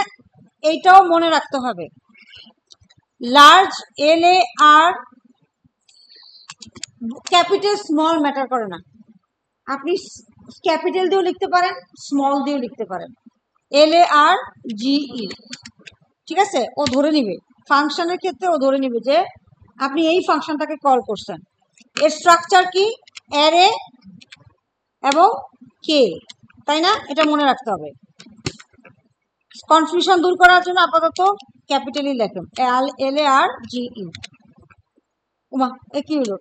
এইটাও মনে রাখতে হবে, large LAR, capital small matter করে না, আপনি ক্যাপিটাল দিয়েও লিখতে পারেন, স্মল দিয়েও লিখতে পারেন, LARGE। ঠিক আছে, ও ধরে নিবে, ফাংশনের ক্ষেত্রে ও ধরে নিবে যে আপনি এই ফাংশনটাকে কল করছেন। এর স্ট্রাকচার কি, অ্যারে এবং কে, তাই না? এটা মনে রাখতে হবে। কনফিউশন দূর করার জন্য আপাতত ক্যাপিটালি লেখেন, LARGE। উমা, এ কি হলো?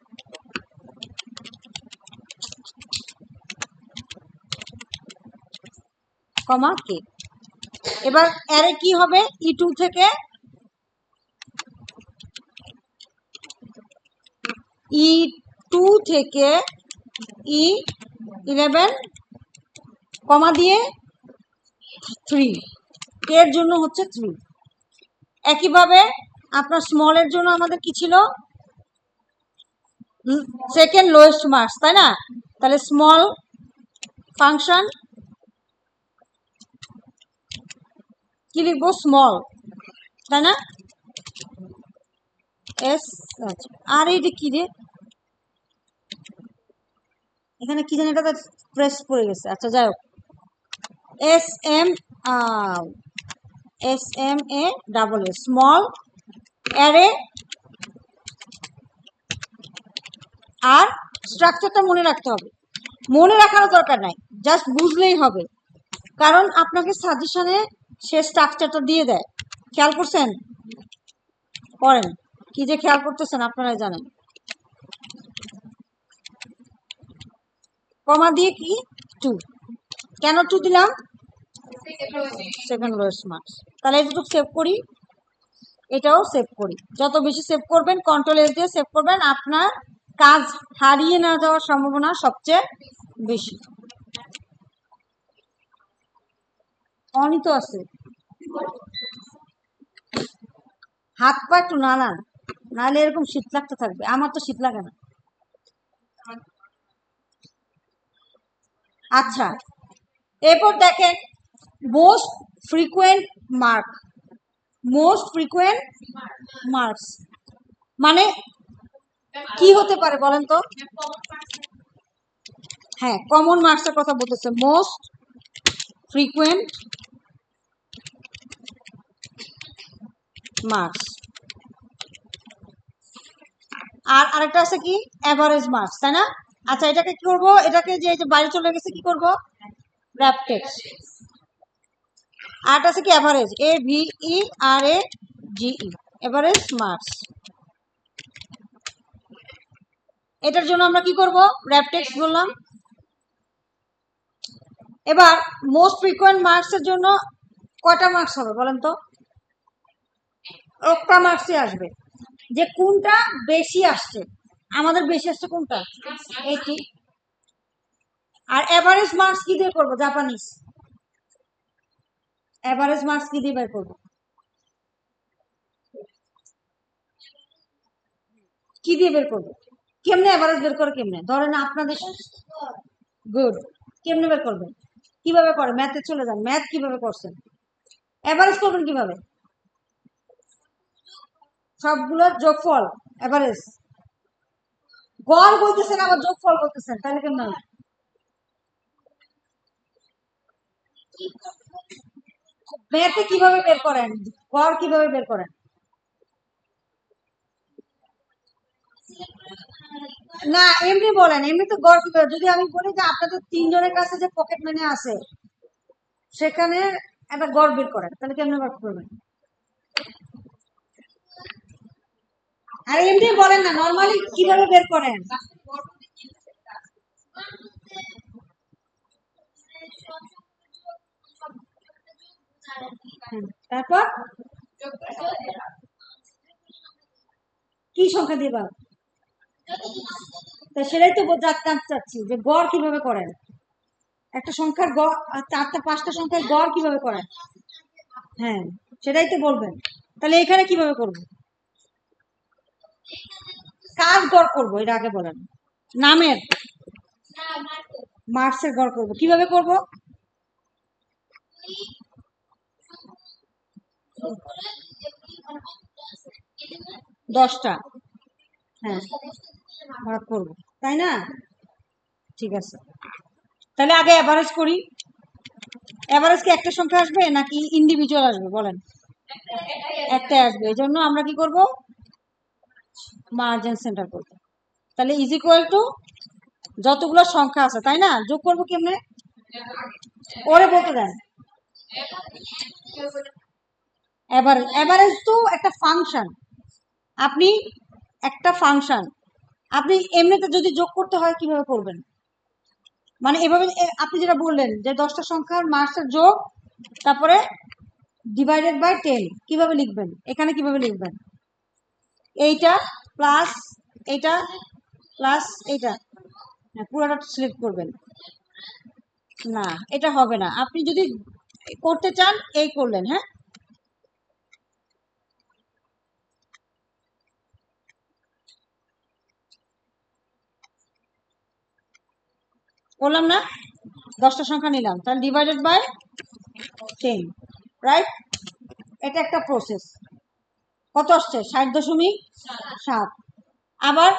কমা কে। এবার অ্যারে কি হবে, E2 থেকে E11 কমা দিয়ে 3, এর জন্য হচ্ছে 3। একইভাবে আপনার স্মলের জন্য আমাদের কি ছিল, সেকেন্ড লোয়েস্ট মার্কস, তাই না? তাহলে স্মল ফাংশন কি লিখবো, স্মল, তাই না? এস, আর এইটা কি রে, এখানে কি জানি এটা প্রেস পড়ে গেছে, আচ্ছা যাই হোক, SMA স্মল অ্যারে। আর স্ট্রাকচারটা মনে রাখতে হবে, মনে রাখারও দরকার নাই, জাস্ট বুঝলেই হবে, কারণ আপনাকে সাজেশনে সে স্ট্রাকচারটা দিয়ে দেয়। খেয়াল করছেন? করেন কি যে খেয়াল করতেছেন আপনারাই জানেন। কমা দিয়ে কি 2, কেন 2 দিলাম, সেকেন্ড লোয়েস্ট মার্কস। তাহলে এটুকু সেভ করি, এটাও সেভ করি। যত বেশি সেভ করবেন, কন্ট্রোল-S দিয়ে সেভ করবেন, আপনার কাজ হারিয়ে না যাওয়ার সম্ভাবনা সবচেয়ে বেশি। অনিত আছে, হাত পা একটু নাড়ান, নাহলে এরকম শীত লাগতে থাকবে। আমার তো শীত লাগে না। আচ্ছা, এরপর দেখেন most frequent mark. Most frequent marks মানে কি হতে পারে বলেন তো? হ্যাঁ, কমন মার্কসের কথা বলতেছে, মোস্ট ফ্রিকুয়েন্ট মার্কস। আর আরেকটা আছে কি, এভারেজ মার্কস, তাই না? আচ্ছা, এটাকে কি করবো, এটাকে যে বাইরে চলে গেছে কি করব, র‍্যাপ টেক্সট। আর আছে কি এভারেজ, AVERAGE, এভারেজ মার্কস। এটার জন্য আমরা কি করব, র‍্যাপ টেক্সট বললাম। এবার মোস্ট ফ্রিকুয়েন্ট মার্কস এর জন্য কয়টা মার্কস হবে বলেন তো? একটা মার্কসই আসবে, যে কোনটা বেশি আসছে। আমাদের বেশি আসছে কোনটা, 80। আর এভারেজ মার্কস কি দিয়ে করবো, জাপানিজ এভারেজ মার্কস কি দিয়ে বের করবো, কি দিয়ে বের করবো, কেমনে এভারেজ বের করে, কেমনে ধরেন আপনাদের, গুড, কেমনে বের করবেন, কিভাবে করে, ম্যাথে চলে যান, ম্যাথ কিভাবে করছেন, এভারেজ করবেন কিভাবে, সবগুলোর যোগফল এভারেজ। গড় বলতেছেন আবার যোগফল বলতেছেন, তাহলে কেমন হবে? ম্যাথে কিভাবে বের করেন, গড় কিভাবে বের করেন? না, এমনি বলেন, এমনি তো গড় কিভাবে, যদি আমি বলি যে আপনাদের 3 জনের কাছে যে পকেট মানি আছে সেখানে একটা গড় বের করেন, তাহলে কেমনে বের করবেন? আর এমনি বলেন না, নরমালি কিভাবে বের করেন? তারপর কি সংখ্যা দিবা, তা সেটাই তো জানতে চাচ্ছি যে গড় কিভাবে করেন। একটা সংখ্যার গড় আর চারটা পাঁচটা সংখ্যার গড় কিভাবে করেন? হ্যাঁ, সেটাই তো বলবেন। তাহলে এখানে কিভাবে করব? কার গড় করব এটা আগে বলেন। নামের মার্কসের গড় করব, কিভাবে করব? 10টা, হ্যাঁ ভাগ করব, তাই না? ঠিক আছে, তাহলে আগে অ্যাভারেজ করি। অ্যাভারেজ কি একটা সংখ্যা আসবে নাকি ইন্ডিভিজুয়াল আসবে বলেন? একটাই আসবে, এই জন্য আমরা কি করব? মার্জিন সেন্টার করব। তাহলে ইজ ইকুয়াল টু যতগুলো সংখ্যা আছে, তাই না? যোগ করবো কেমনে? ওরে বলতে দেন। এভারেজ, এভারেজ তো একটা ফাংশন। আপনি একটা ফাংশন আপনি এমনিতে যদি যোগ করতে হয় কিভাবে করবেন? মানে এভাবে আপনি যেটা বললেন যে 10টা সংখ্যার মার্কসের যোগ, তারপরে ডিভাইডেড বাই 10, কিভাবে লিখবেন? এখানে কিভাবে লিখবেন? এইটা প্লাস এইটা প্লাস এইটা, পুরোটা সিলেক্ট করবেন। না, এটা হবে না। আপনি যদি করতে চান এই করলেন, হ্যাঁ বললাম না, 10টা সংখ্যা নিলাম, তাহলে ডিভাইডেড বাই 10, রাইট? এটা একটা প্রসেস। কত আসছে? 60.7। আবার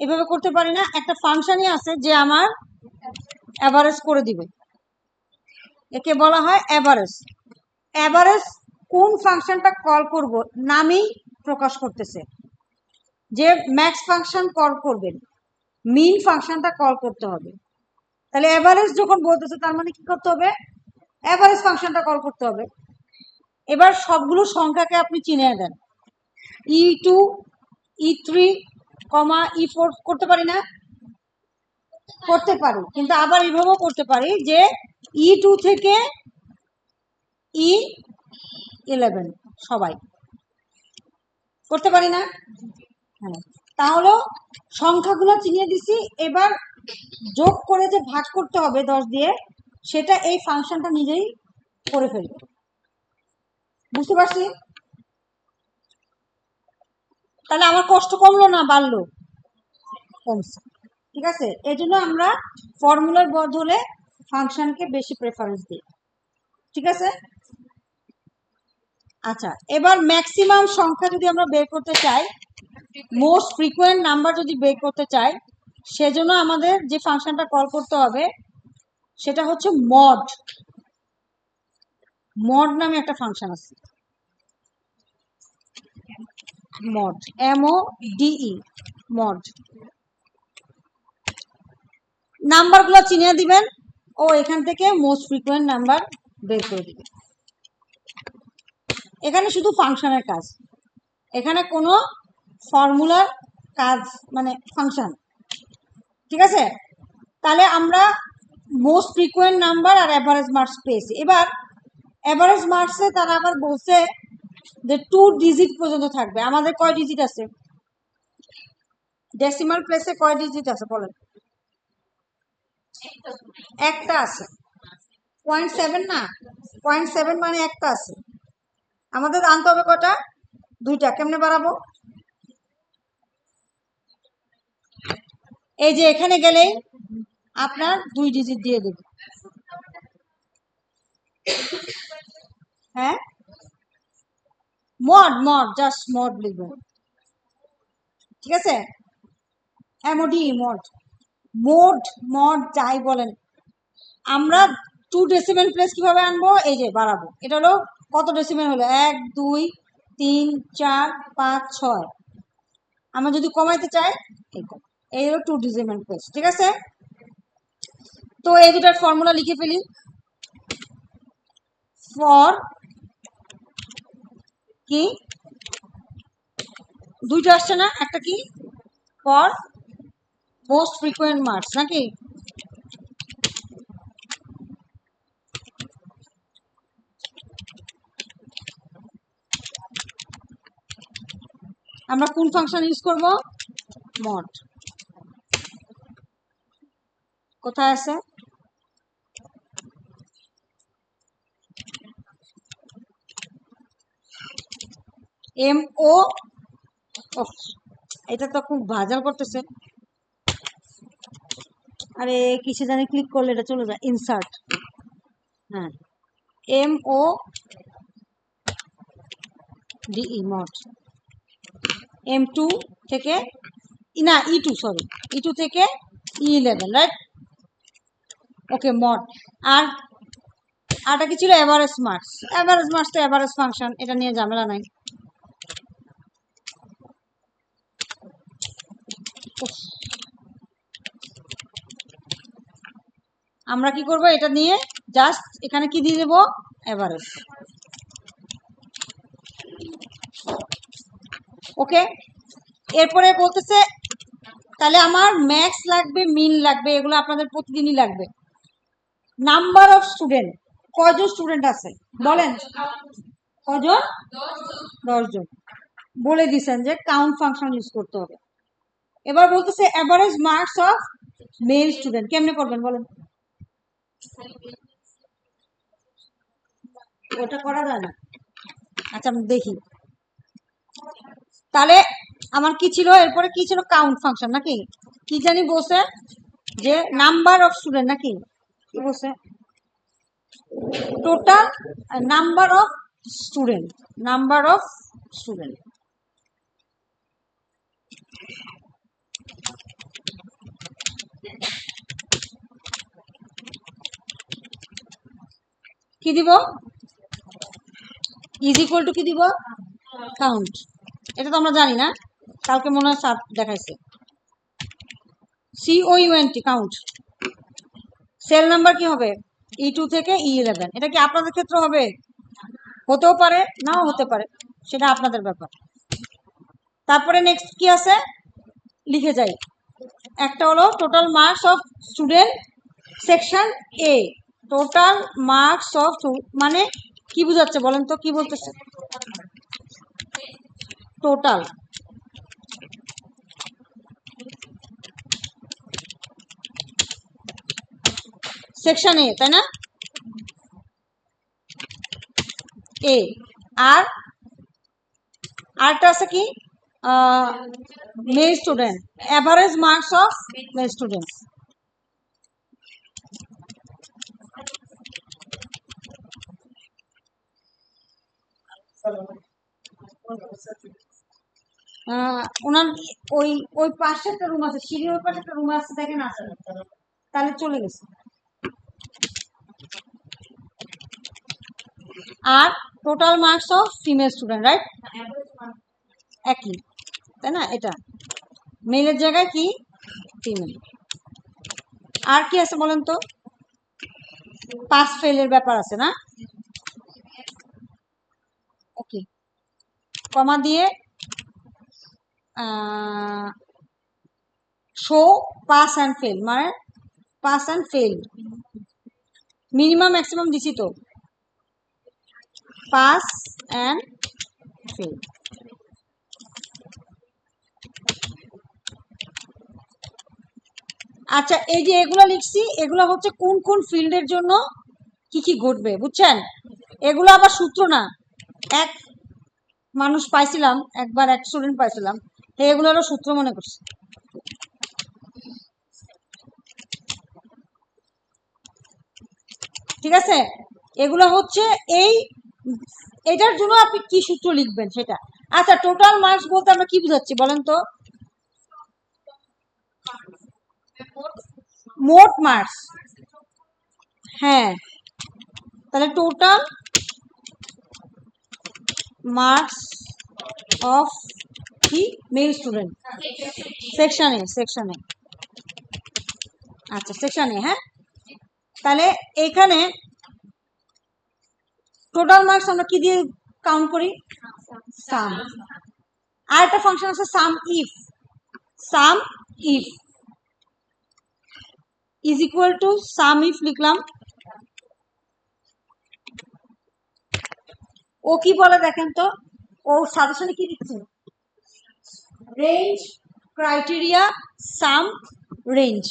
এভাবে করতে পারি না, একটা ফাংশনই আছে যে আমার অ্যাভারেজ করে দিবে, একে বলা হয় অ্যাভারেজ। অ্যাভারেজ কোন ফাংশনটা কল করব নামেই প্রকাশ করতেছে। যে ম্যাক্স ফাংশন কল করবেন, মিন ফাংশনটা কল করতে হবে। তাহলে এভারেজ যখন বলতেছে তার মানে কি করতে হবে? এভারেজ ফাংশনটা কল করতে হবে। এবার সবগুলো সংখ্যাকে আপনি চিনে দেন, E2 E3 E4 করতে পারি না? করতে পারি, কিন্তু আবার এইভাবেও করতে পারি যে E2 থেকে E11 সবাই করতে পারি না? হ্যাঁ, তাহলে সংখ্যাগুলো চিনিয়ে দিছি। এবার যোগ করে যে ভাগ করতে হবে 10 দিয়ে, সেটা এই ফাংশনটা নিজেই করে ফেলবে। বুঝতে পারছি? তাহলে আমার কষ্ট কমলো না বাড়লো? কমছে। ঠিক আছে, এই জন্য আমরা ফর্মুলার বদলে ফাংশনকে বেশি প্রেফারেন্স দিই। ঠিক আছে, আচ্ছা এবার ম্যাক্সিমাম সংখ্যা যদি আমরা বের করতে চাই, মোস্ট ফ্রিকোয়েন্ট নাম্বার যদি বের করতে চাই, সেজন্য আমাদের যে ফাংশনটা কল করতে হবে সেটা হচ্ছে মড। মড নামে একটা ফাংশন আছে, মড, MODE, মড। নাম্বারগুলো চিনিয়ে দিবেন ও এখান থেকে মোস্ট ফ্রিকোয়েন্ট নাম্বার বের করে দিবেন। এখানে শুধু ফাংশনের কাজ, এখানে কোনো ফর্মুলার কাজ, মানে ফাংশন। ঠিক আছে, তাহলে আমরা মোস্ট ফ্রিকোয়েন্ট নাম্বার আর অ্যাভারেজ মার্কস পেয়েছি। এবার অ্যাভারেজ মার্কসে তারা আবার বলছে যে 2 ডিজিট পর্যন্ত থাকবে। আমাদের কয় ডিজিট আছে? ডেসিমাল প্লেসে কয় ডিজিট আছে বলেন? একটা আছে। 0.7 না, 0.7 মানে একটা আছে। আমাদের আনতে হবে কটা? 2টা। কেমনে বাড়াবো? এই যে এখানে গেলেই আপনার 2 ডিজিট দিয়ে দেবে। হ্যাঁ, মড, জাস্ট মড লিখবেন। ঠিক আছে, MOD, মড যাই বলেন। আমরা 2 ডেসিমেল প্লেস কিভাবে আনবো? এই যে বাড়াবো। এটা হলো কত ডেসিমেল হলো? 1 2 3 4 5 6। আমরা যদি কমাইতে চাই এই হলো 2 ডেসিমেল প্লেস। ঠিক আছে, তো এই দুটার ফর্মুলা লিখে ফেলি। ফর কি দুইটা আসছে না, একটা কি ফর মোস্ট ফ্রিকোয়েন্ট মার্কস নাকি? আমরা কোন ফাংশন ইউজ করব? মড। কোথায় আছে? এম ও, এটা তো খুব ভাজাল করতেছে। আরে কিসে জানি ক্লিক করলে এটা চলে যায়, ইনসার্ট। হ্যাঁ, M O DE mod. M2 থেকে না E2, সরি E2 থেকে E11, রাইট? ওকে মড। আর আরটা কি ছিল? Average marks. এভারেজ মার্কস তো এভারেজ ফাংশন, এটা নিয়ে ঝামেলা নাই। আমরা কি করব, এটা নিয়ে জাস্ট এখানে কি দিয়ে দেব, এভারেজ। ওকে, এরপরে বলতেছে তাহলে আমার ম্যাক্স লাগবে, মিন লাগবে, এগুলো আপনাদের প্রতিদিনই লাগবে। নাম্বার অফ স্টুডেন্ট, কয়জন স্টুডেন্ট আছে বলেন? কয়জন? 10 জন। বলে দিছেন যে কাউন্ট ফাংশন ইউজ করতে হবে। এবার বলতেছে average marks of male student, কেমনে করবেন বলেন? ওটা করা যায় না। আচ্ছা আমি দেখি। তাহলে আমার কি ছিল, এরপরে কি ছিল? কাউন্ট ফাংশন নাকি কি জানি বলছে, যে নাম্বার অফ স্টুডেন্ট নাকি কি বলছে? Total number of student, number of student. কি দিব? ইজ ইকুয়াল টু কি দিব? কাউন্ট। এটা তো আমরা জানি না, কালকে মনে হয় স্যার দেখাইছে। COUNT, count. সেল নাম্বার কি হবে? E2 থেকে E11। এটা কি আপনাদের ক্ষেত্রে হবে? হতেও পারে, নাও হতে পারে, সেটা আপনাদের ব্যাপার। তারপরে নেক্সট কি আছে লিখে যাই। একটা হলো total marks of student section A. Total marks of, মানে কি বুঝাচ্ছে বলেন তো, কি বলতেছে? টোটাল সেকশন এ, তাই না? এ। আর আরটা আছে কি? Male student, average marks of male student. ওনার ওই ওই পাশে একটা রুম আছে, সিঁড়ির ওই পাশে একটা রুম আছে, দেখেন আছে, তাহলে চলে গেছে। আর total marks of female student, right? একই, তাই না? এটা মেলের জায়গায় কি ফিমেল। আর কি আছে বলেন তো? পাস ফেলের ব্যাপার আছে না? ওকে, কমা দিয়ে শো পাস অ্যান্ড ফেল, মানে pass and fail. Minimum maximum দিছি তো, পাস অ্যান্ড ফেল। আচ্ছা, এই যে এগুলো লিখছি, এগুলো হচ্ছে কোন কোন ফিল্ডের জন্য কি কি ঘটবে, বুঝছেন? এগুলো আবার সূত্র না। এক মানুষ পাইছিলাম একবার, এক স্টুডেন্ট পাইছিলাম, এগুলো হলো সূত্র মনে করছে। ঠিক আছে, এগুলো হচ্ছে এটার জন্য আপনি কি সূত্র লিখবেন সেটা। আচ্ছা, টোটাল মার্কস বলতে আমরা কি বুঝাচ্ছি বলেন তো? মোট মার্কস। হ্যাঁ, তাহলে টোটাল মার্কস অফ কি মেল স্টুডেন্ট সেকশন এ, সেকশন এ। আচ্ছা, সেকশন এ। হ্যাঁ, তাহলে এখানে টোটাল মার্কস আমরা কি দিয়ে কাউন্ট করি? সাম। আর একটা ফাংশন আছে sum if. Sum if is equal to sum if লিখলাম। ও কি বলে দেখেন তো, ও সাজেশনে কি দিচ্ছে? রেঞ্জ, ক্রাইটেরিয়া, সাম, রেঞ্জ।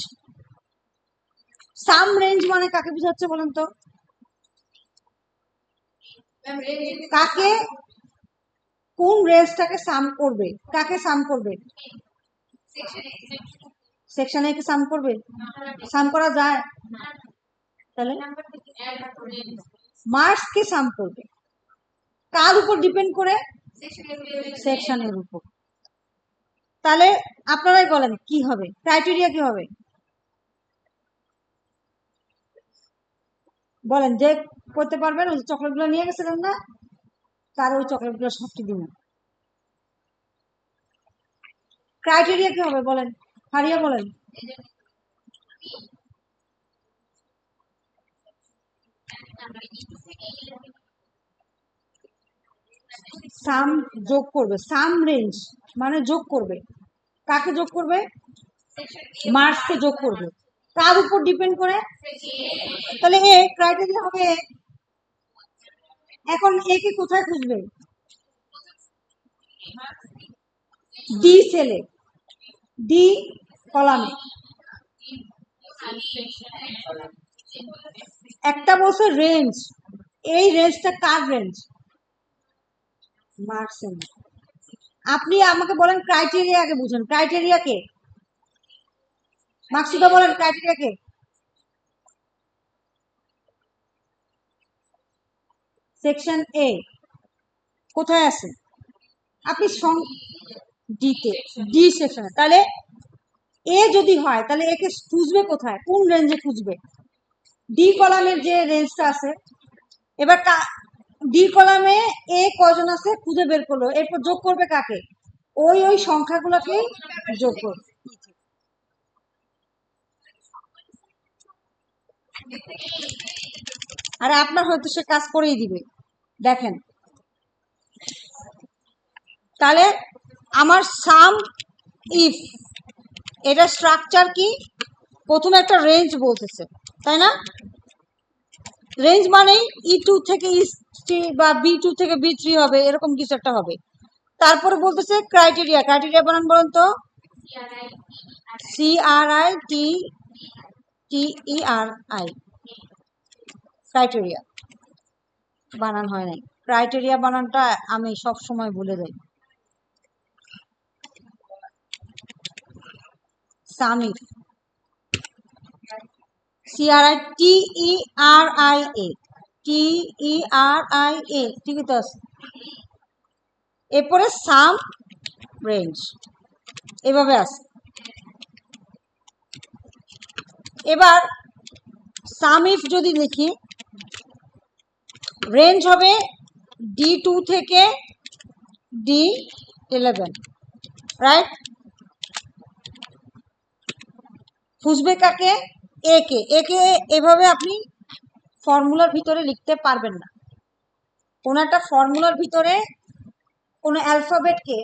সাম রেঞ্জ মানে কাকে বোঝাচ্ছে বলেন তো? কাকে কোন রেঞ্জটাকে সাম করবে, কাকে সাম করবে? সেকশন এ কে সাম করবে? সাম করা যায়? তাহলে মার্কস কে সাম করবে কার উপর ডিপেন্ড করে? সেকশনের উপর। তাহলে আপনারাই বলেন কি হবে, ক্রাইটেরিয়া কি হবে? বলেন, যে করতে পারবেন। ওই চকলেটগুলো নিয়ে গেছিলেন না, তার ওই চকলেটগুলো সবটি দিন। ক্রাইটেরিয়া কি হবে বলেন, হারিয়া বলেন। সাম যোগ করবে, সাম রেঞ্জ মানে যোগ করবে। কাকে যোগ করবে? মার্কসকে যোগ করবে। কার উপর ডিপেন্ড করে? তাহলে এ ক্রাইটেরিয়া হবে। এখন এ কে কোথায় খুঁজবে? ডি সেলে, ডি কলামে। একটা বলছে রেঞ্জ, এই রেঞ্জটা কার রেঞ্জ? মার্কসের। আপনি আমাকে বলেন ক্রাইটেরিয়া আগে বুঝুন, ক্রাইটেরিয়া কে? মাকসুদা বলেন ক্রাইটেরিয়া কে? সেকশন এ কোথায় আছে? আপনি ডিতে, ডি সেকশনে। তাহলে এ যদি হয় তাহলে একে খুঁজবে কোথায়, কোন রেঞ্জে খুঁজবে? ডি কলামের যে রেঞ্জটা আছে। এবার ডি কলামে এ কয়জন আছে খুঁজে বের করলো, এরপর যোগ করবে কাকে? ওই ওই সংখ্যাগুলোকে যোগ করবে। আর আপনার হয়তো সে কাজ করেই দিবে, দেখেন। তাহলে আমার সাম ইফ, এটা স্ট্রাকচার কি? প্রথমে একটা রেঞ্জ বলতেছে, তাই না? রেঞ্জ মানে E2 থেকে E3 বা B2 থেকে B3 হবে, এরকম কিছু একটা হবে। তারপরে বলতেছে ক্রাইটেরিয়া, ক্রাইটেরিয়া বানান বলেন তো। CRITERI, ক্রাইটেরিয়া বানান হয় নাই। ক্রাইটেরিয়া বানানটা আমি সব সময় ভুলে যাই। সামিফ, CRITERIA, ঠিকই তো আছে। এরপরে সাম রেঞ্জ, এভাবে আছে। এবার সামিফ যদি দেখি, রেঞ্জ হবে D2 থেকে D11, রাইট? খুঁজবে কাকে? এ কে। একে এভাবে আপনি ফর্মুলার ভিতরে লিখতে পারবেন না। কোন একটা ফর্মুলার ভিতরে কোন অ্যালফাবেটকে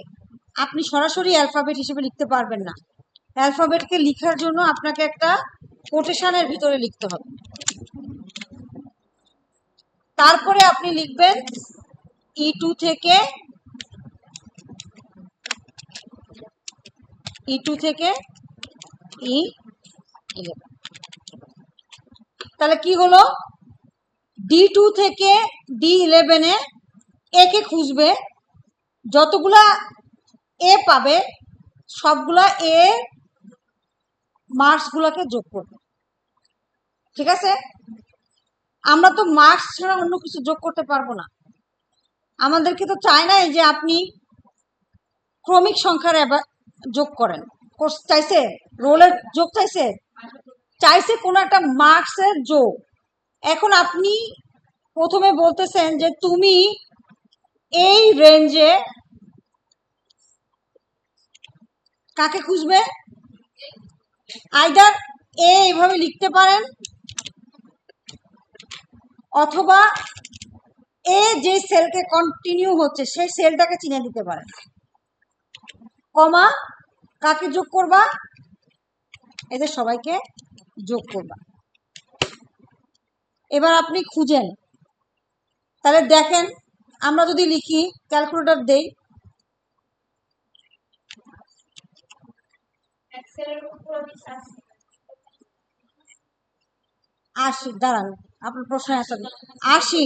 আপনি সরাসরি অ্যালফাবেট হিসেবে লিখতে পারবেন না। অ্যালফাবেটকে লিখার জন্য আপনাকে একটা কোটেশনের ভিতরে লিখতে হবে। তারপরে আপনি লিখবেন E2 থেকে E11। তাহলে কি হলো? D2 থেকে D11 এ একে খুঁজবে, যতগুলা এ পাবে সবগুলা এ মার্কস গুলাকে যোগ করবে। ঠিক আছে? আমরা তো মার্কস ছাড়া অন্য কিছু যোগ করতে পারবো না। আমাদেরকে তো চায় না যে আপনি ক্রমিক সংখ্যার যোগ করেন। চাইছে রোলের যোগ, চাইছে কোন একটা মার্কসের যোগ। এখন আপনি প্রথমে বলতেছেন যে তুমি এই রেঞ্জে কাকে খুঁজবে? আইদার এ এইভাবে লিখতে পারেন, অথবা এ যে সেলকে কন্টিনিউ হচ্ছে সেই সেলটাকে চিনে দিতে পারেন, কমা কাকে যোগ করবা? এদের সবাইকে যোগ করবা। এবার আপনি খুঁজেন। তাহলে দেখেন, আমরা যদি লিখি, ক্যালকুলেটর দেই, আশি, দাঁড়ান আপনার প্রশ্ন আছে। 80,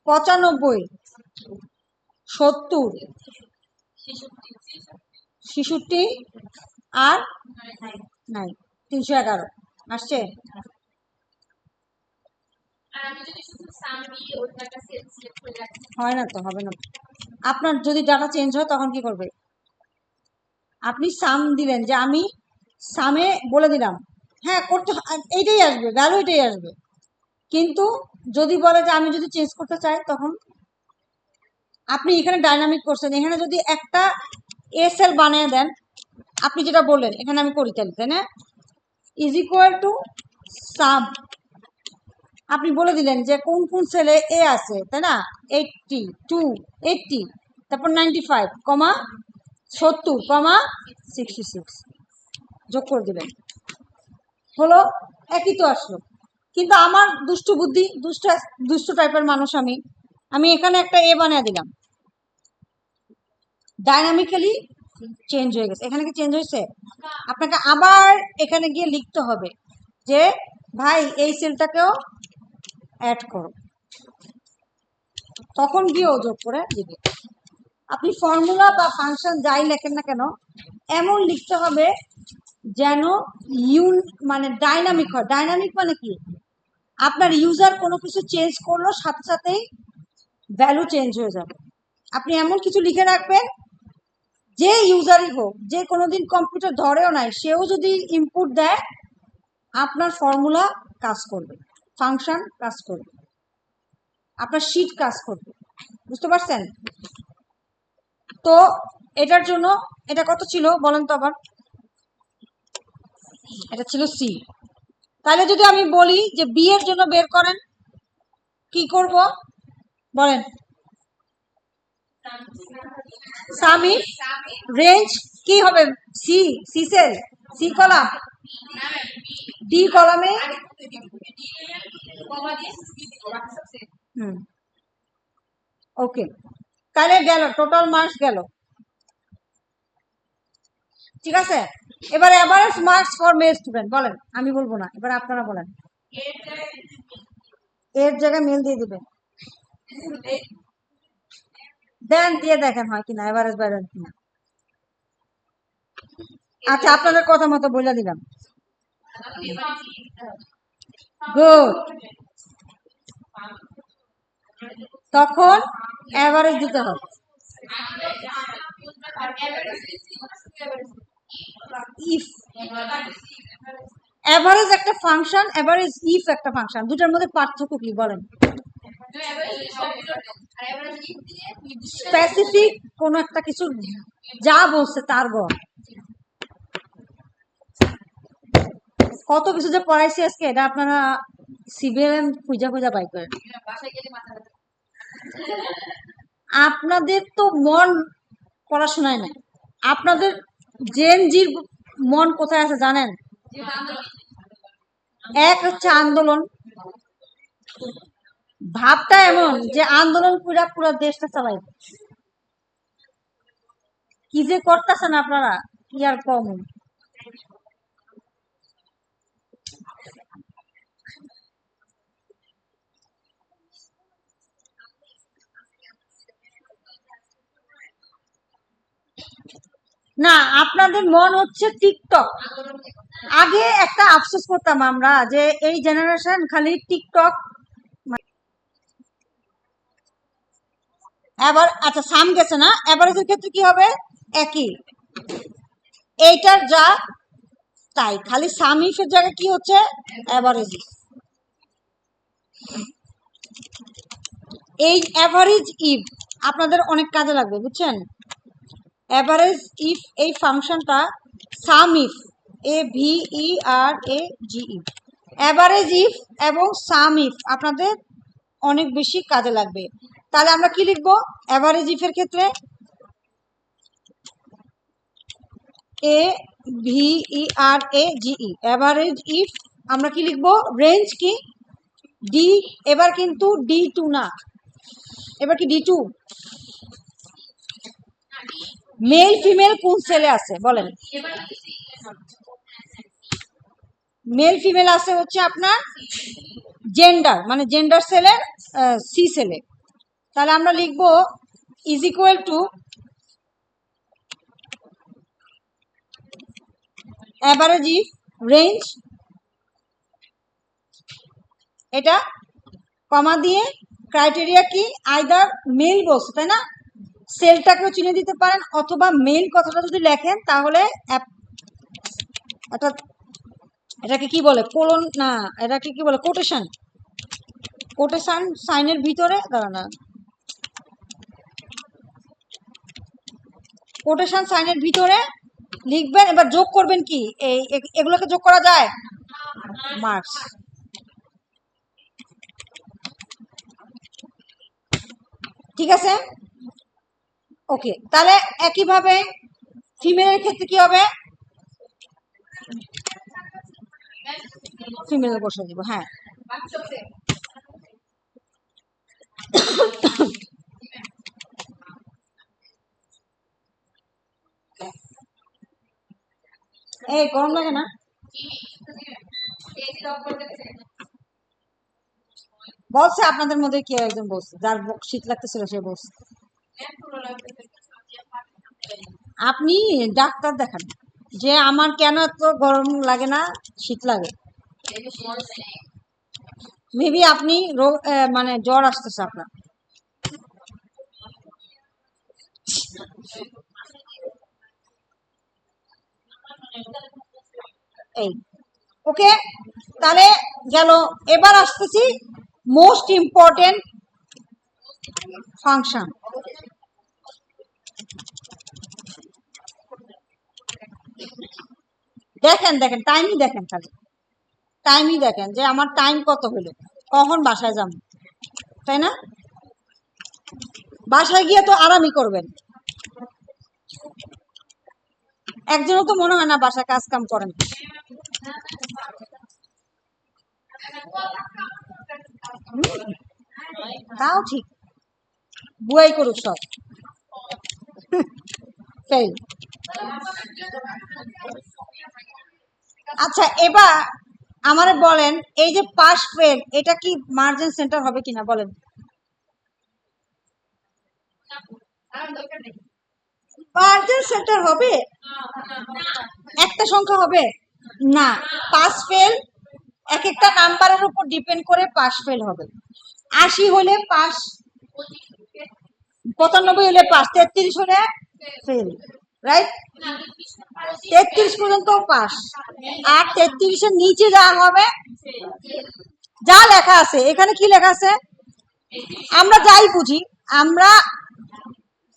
95, 70, 66 আর 9, 311 আসছে। হয় না তো, হবে না। আপনার যদি ডাটা চেঞ্জ হয় তখন কি করবে? আপনি সাম দিলেন, যে আমি সামে বলে দিলাম, হ্যাঁ করতে এইটাই আসবে, ভ্যালু এটাই আসবে। কিন্তু যদি বলে যে আমি যদি চেঞ্জ করতে চাই, তখন আপনি এখানে ডাইনামিক করছেন, এখানে যদি একটা এসএল বানিয়ে দেন, আপনি যেটা বললেন এখানে আমি করি, তাই না, ইজ ইকুয়াল টু সাম, আপনি বলে দিলেন যে কোন কোন সেলে এ আছে, তাই না, 82, 80, তারপর 95, 70, 66 যোগ করে দিলেন, হলো, একই তো আসলো। কিন্তু আমার দুষ্ট বুদ্ধি, দুষ্ট টাইপের মানুষ আমি এখানে একটা এ বানিয়ে দিলাম, ডাইনামিক্যালি চেঞ্জ হয়ে গেছে। এখানে কি চেঞ্জ হয়েছে? আপনাকে আবার এখানে গিয়ে লিখতে হবে যে ভাই এই সেলটাকেও অ্যাড করো, তখন গিয়েও যোগ করে দিবে। আপনি ফর্মুলা বা ফাংশন যাই লেখেন না কেন, এমন লিখতে হবে যেন মানে ডাইনামিক হয়। ডাইনামিক মানে কি, আপনার ইউজার কোনো কিছু চেঞ্জ করলো সাথে সাথেই ভ্যালু চেঞ্জ হয়ে যাবে। আপনি এমন কিছু লিখে রাখবেন, যে ইউজারই হোক, যে কোনোদিন কম্পিউটার ধরেও নাই, সেও যদি ইনপুট দেয়, আপনার ফর্মুলা কাজ করবে, ফাংশন কাজ করবে, আপনার শীট কাজ করবে। বুঝতে পারছেন? তো এটার জন্য এটা কত ছিল বলেন তো আবার? এটা ছিল সি। তাহলে যদি আমি বলি যে বি এর জন্য বের করেন, কি করব বলেন? সাম ইফ রেঞ্জ কি হবে? C, C cell, C column, D কলামে, ওকে, তাহলে গেল, টোটাল মার্কস গেল, ঠিক আছে। এবার average marks for mail student বলেন, আমি বলবো না, এবার আপনারা বলেন। এর জায়গায় মেল দিয়ে দিবেন, দেন দিয়ে দেখেন হয় কিনা, এভারেজ বাইরেন কিনা। আচ্ছা, আপনাদের কথা মতো বলে দিলাম, গুড। তখন এভারেজ দিতে হবে, ইফ এভারেজ একটা ফাংশন, এভারেজ ইফ একটা ফাংশন, দুটার মধ্যে পার্থক্য কি বলেন? স্পেসিফিক কোন একটা কিছু যা বলছে তার গড়। কত কিছু যে পড়াইছি আজকে, এটা আপনারা সিবিএলএম খুঁজা খুঁজা বাই করেন। আপনাদের তো মন পড়াশোনায় নাই, আপনাদের জেন জির মন কোথায় আছে জানেন? এক হচ্ছে আন্দোলন, ভাবটা এমন যে আন্দোলন পুরা পুরা দেশটা চালাই, কি যে করতেছেন আপনারা, কি আর কম। না, আপনাদের মন হচ্ছে টিকটক। আগে একটা আফসোস করতাম আমরা যে এই জেনারেশন খালি টিকটক। এবার আচ্ছা, সাম গেছে না, এভারেজের ক্ষেত্রে কি হবে? একই, এইটার যা তাই, খালি সাম ইফের জায়গায় কি হচ্ছে? এভারেজ। এই এভারেজ ইফ আপনাদের অনেক কাজে লাগবে, বুঝছেন? এভারেজ ইফ এই ফাংশনটা, সাম ইফ, AVERAGE, এভারেজ ইফ এবং সাম ইফ আপনাদের অনেক বেশি কাজে লাগবে। তাহলে আমরা কি লিখবো এভারেজ ইফের ক্ষেত্রে? AVERAGE, average if. আমরা কি লিখবো? রেঞ্জ কি? ডি। এবার কিন্তু D2 না, এবার কি D2? মেল ফিমেল কোন সেলে আছে বলেন? মেল ফিমেল আছে হচ্ছে আপনার জেন্ডার, মানে জেন্ডার সেলের সি সেলে। তাহলে আমরা লিখবো is equal two average if range, এটা কমা দিয়ে ক্রাইটেরিয়া কি আইদার মেল বলছে তাই না, সেলটাকেও চিনে দিতে পারেন, অথবা মেল কথাটা যদি লেখেন তাহলে এটাকে কি বলে কোলন না, এটাকে কি বলে কোটেশন, কোটেশন সাইনের ভিতরে দাঁড়ানা, কোটেশন সাইনের ভিতরে লিখবেন। এবার যোগ করবেন কি, এই এগুলোকে যোগ করা যায় মার্কস। ঠিক আছে, ওকে। তাহলে একইভাবে ফিমেলের ক্ষেত্রে কি হবে, ফিমেল বসে দিব। হ্যাঁ, এই গরম লাগে না, বলছে আপনাদের মধ্যে কেউ একজন বলছে, যার শীত লাগতেছিল সে বলছে। আপনি ডাক্তার দেখান যে আমার কেন এত গরম লাগে না, শীত লাগে। মেবি আপনি মানে জ্বর আসতেছে আপনার। এই ওকে, তাহলে গেল। এবার আসতেছি মোস্ট ইম্পর্টেন্ট ফাংশন। দেখেন দেখেন টাইমই দেখেন, খালি টাইমই দেখেন যে আমার টাইম কত হলো, কখন বাসায় যাব, তাই না? বাসায় গিয়ে তো আরামই করবেন, একজনও তো মনে হয় না বাসায় কাজ কাম করেন। তাও ঠিক, বুয়াই করুক সব। আচ্ছা, এবার আমারে বলেন, এই যে পাস ফেল, এটা কি মার্জিন সেন্টার হবে কিনা বলেন? মার্জিন সেন্টার হবে, একটা সংখ্যা হবে না। পাস ফেল এক একটা নাম্বারের উপর ডিপেন্ড করে পাস ফেল হবে। 80 হলে পাস, 95 হলে পাস, 33 হলে ফেল, রাইট? 33 পর্যন্ত পাস, আর 33 এর নিচে যা হবে, যা লেখা আছে এখানে, কি লেখা আছে আমরা যাই বুঝি, আমরা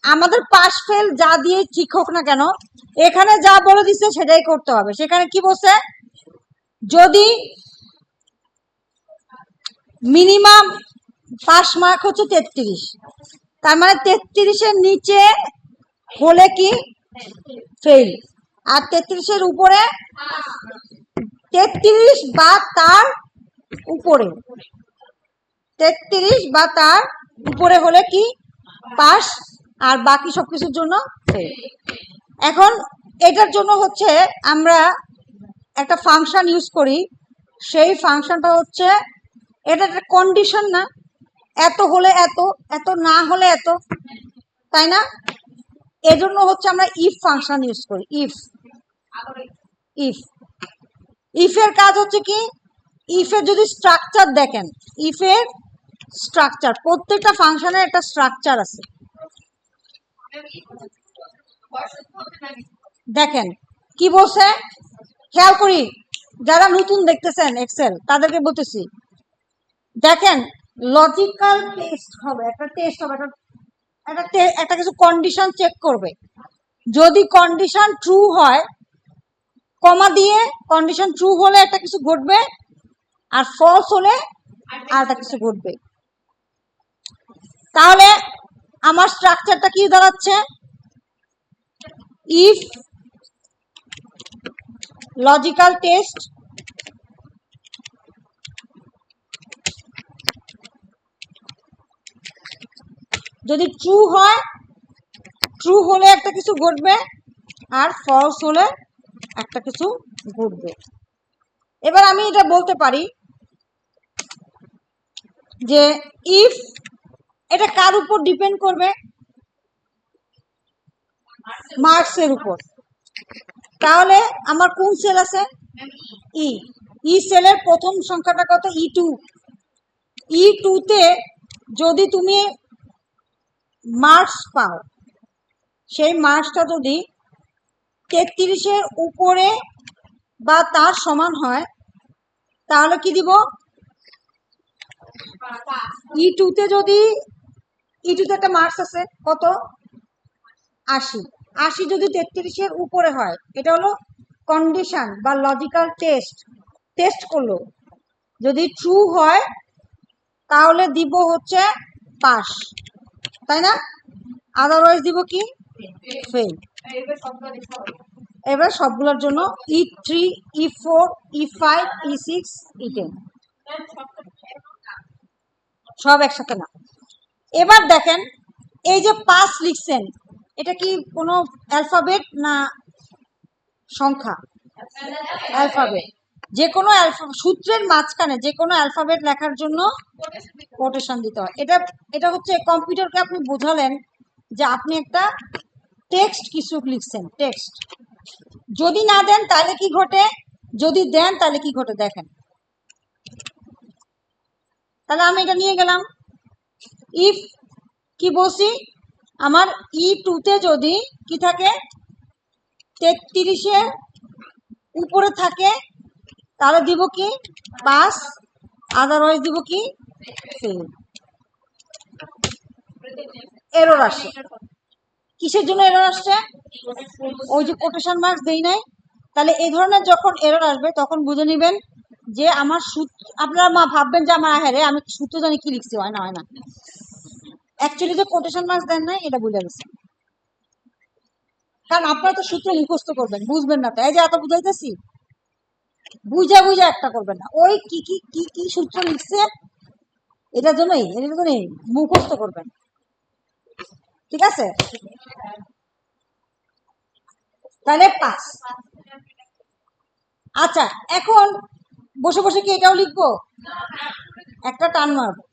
আমাদের পাস ফেল যা দিয়ে ঠিক হোক না কেন, এখানে যা বলে দিচ্ছে সেটাই করতে হবে। সেখানে কি বলছে, যদি মিনিমাম পাস মার্ক হচ্ছে 33, তার মানে 33 এর নিচে হলে কি ফেল, আর 33 এর উপরে, 33 বা তার উপরে, 33 বা তার উপরে হলে কি পাস, আর বাকি সবকিছুর জন্য ফেল। এখন এটার জন্য হচ্ছে আমরা একটা ফাংশন ইউজ করি, সেই ফাংশনটা হচ্ছে, এটা একটা কন্ডিশন না, এত হলে এত, এত না হলে এত, তাই না? এজন্য হচ্ছে আমরা ইফ ফাংশন ইউজ করি। ইফ ইফ ইফ এর কাজ হচ্ছে কি, ইফ এর যদি স্ট্রাকচার দেখেন, ইফ এর স্ট্রাকচার, প্রত্যেকটা ফাংশনের একটা স্ট্রাকচার আছে। দেখেন কি বলছে, খেয়াল করি, যারা নতুন দেখতেছেন এক্সেল তাদেরকে বলতেছি, দেখেন লজিক্যাল টেস্ট হবে, একটা টেস্ট হবে, একটা কিছু কন্ডিশন চেক করবে। যদি কন্ডিশন ট্রু হয়, কমা দিয়ে কন্ডিশন ট্রু হলে একটা কিছু ঘটবে, আর ফলস হলে আর একটা কিছু ঘটবে। তাহলে আমার স্ট্রাকচারটা কি দাঁড়াচ্ছে, ইফ লজিক্যাল টেস্ট যদি ট্রু হয়, ট্রু হলে একটা কিছু ঘটবে, আর ফলস হলে একটা কিছু ঘটবে। এবার আমি এটা বলতে পারি যে ইফ, এটা কার উপর ডিপেন্ড করবে, মার্কসের উপর। তাহলে আমার কোন সেল আছে? ই। ই সেলের প্রথম সংখ্যাটা কত? E2। E2-তে যদি তুমি মার্কস পাও, সেই মার্কসটা যদি 33-এর উপরে বা তার সমান হয়, তাহলে কি দিব? E2-তে যদি E2-তে একটা মার্কস আছে কত? 80। 80 যদি 33-এর উপরে হয়, এটা হলো কন্ডিশন বা লজিক্যাল টেস্ট করলো। যদি ট্রু হয় তাহলে দিব হচ্ছে পাস, তাই না? আদারওয়াইজ দিব কি? ফেল। এবার সবগুলোর জন্য E3, E4, E5, E6, E10 সব একসাথে না। এবার দেখেন, এই যে পাস লিখছেন, এটা কি কোনো অ্যালফাবেট না সংখ্যা? অ্যালফাবেট। যে কোনো সূত্রের মাঝখানে যে কোনো অ্যালফাবেট লেখার জন্য কোটেশন দিতে হয়। এটা হচ্ছে কম্পিউটারকে আপনি বোঝালেন যে আপনি একটা টেক্সট কিছু লিখছেন, টেক্সট। যদি না দেন তাহলে কি ঘটে, যদি দেন তাহলে কি ঘটে দেখেন। তাহলে আমি এটা নিয়ে গেলাম। ইফ কি বলছি, আমার E2-তে যদি কি থাকে, 33-এর উপরে থাকে, তাহলে দিব কি? পাস। আদারওয়াইজ দিব কি? ফেল। এরর আসে। কিসের জন্য এরর আসছে? ওই যে কোটেশন মার্কস দেই নাই। তাহলে এই ধরনের যখন এরর আসবে তখন বুঝে নিবেন যে আমার সূত্র, আপনারা ভাববেন যে আমার হ্যাঁ রে আমি সূত্র জানি কি লিখছি, হয় না, হয় না। অ্যাকচুয়ালি যে কোটেশন মার্কস দেন নাই এটা বুঝে গেছে। কারণ আপনারা তো সূত্র মুখস্থ করবেন, বুঝবেন না তো। এই যে এত বুঝাইতেছি, বুঝা একটা করবেন না। ওই কি কি কি কি সূত্র লিখছে এটার জন্যই মুখস্থ করবেন, ঠিক আছে? তাহলে পাস। আচ্ছা, এখন বসে বসে কি এটাও লিখবো? একটা টান মারবো,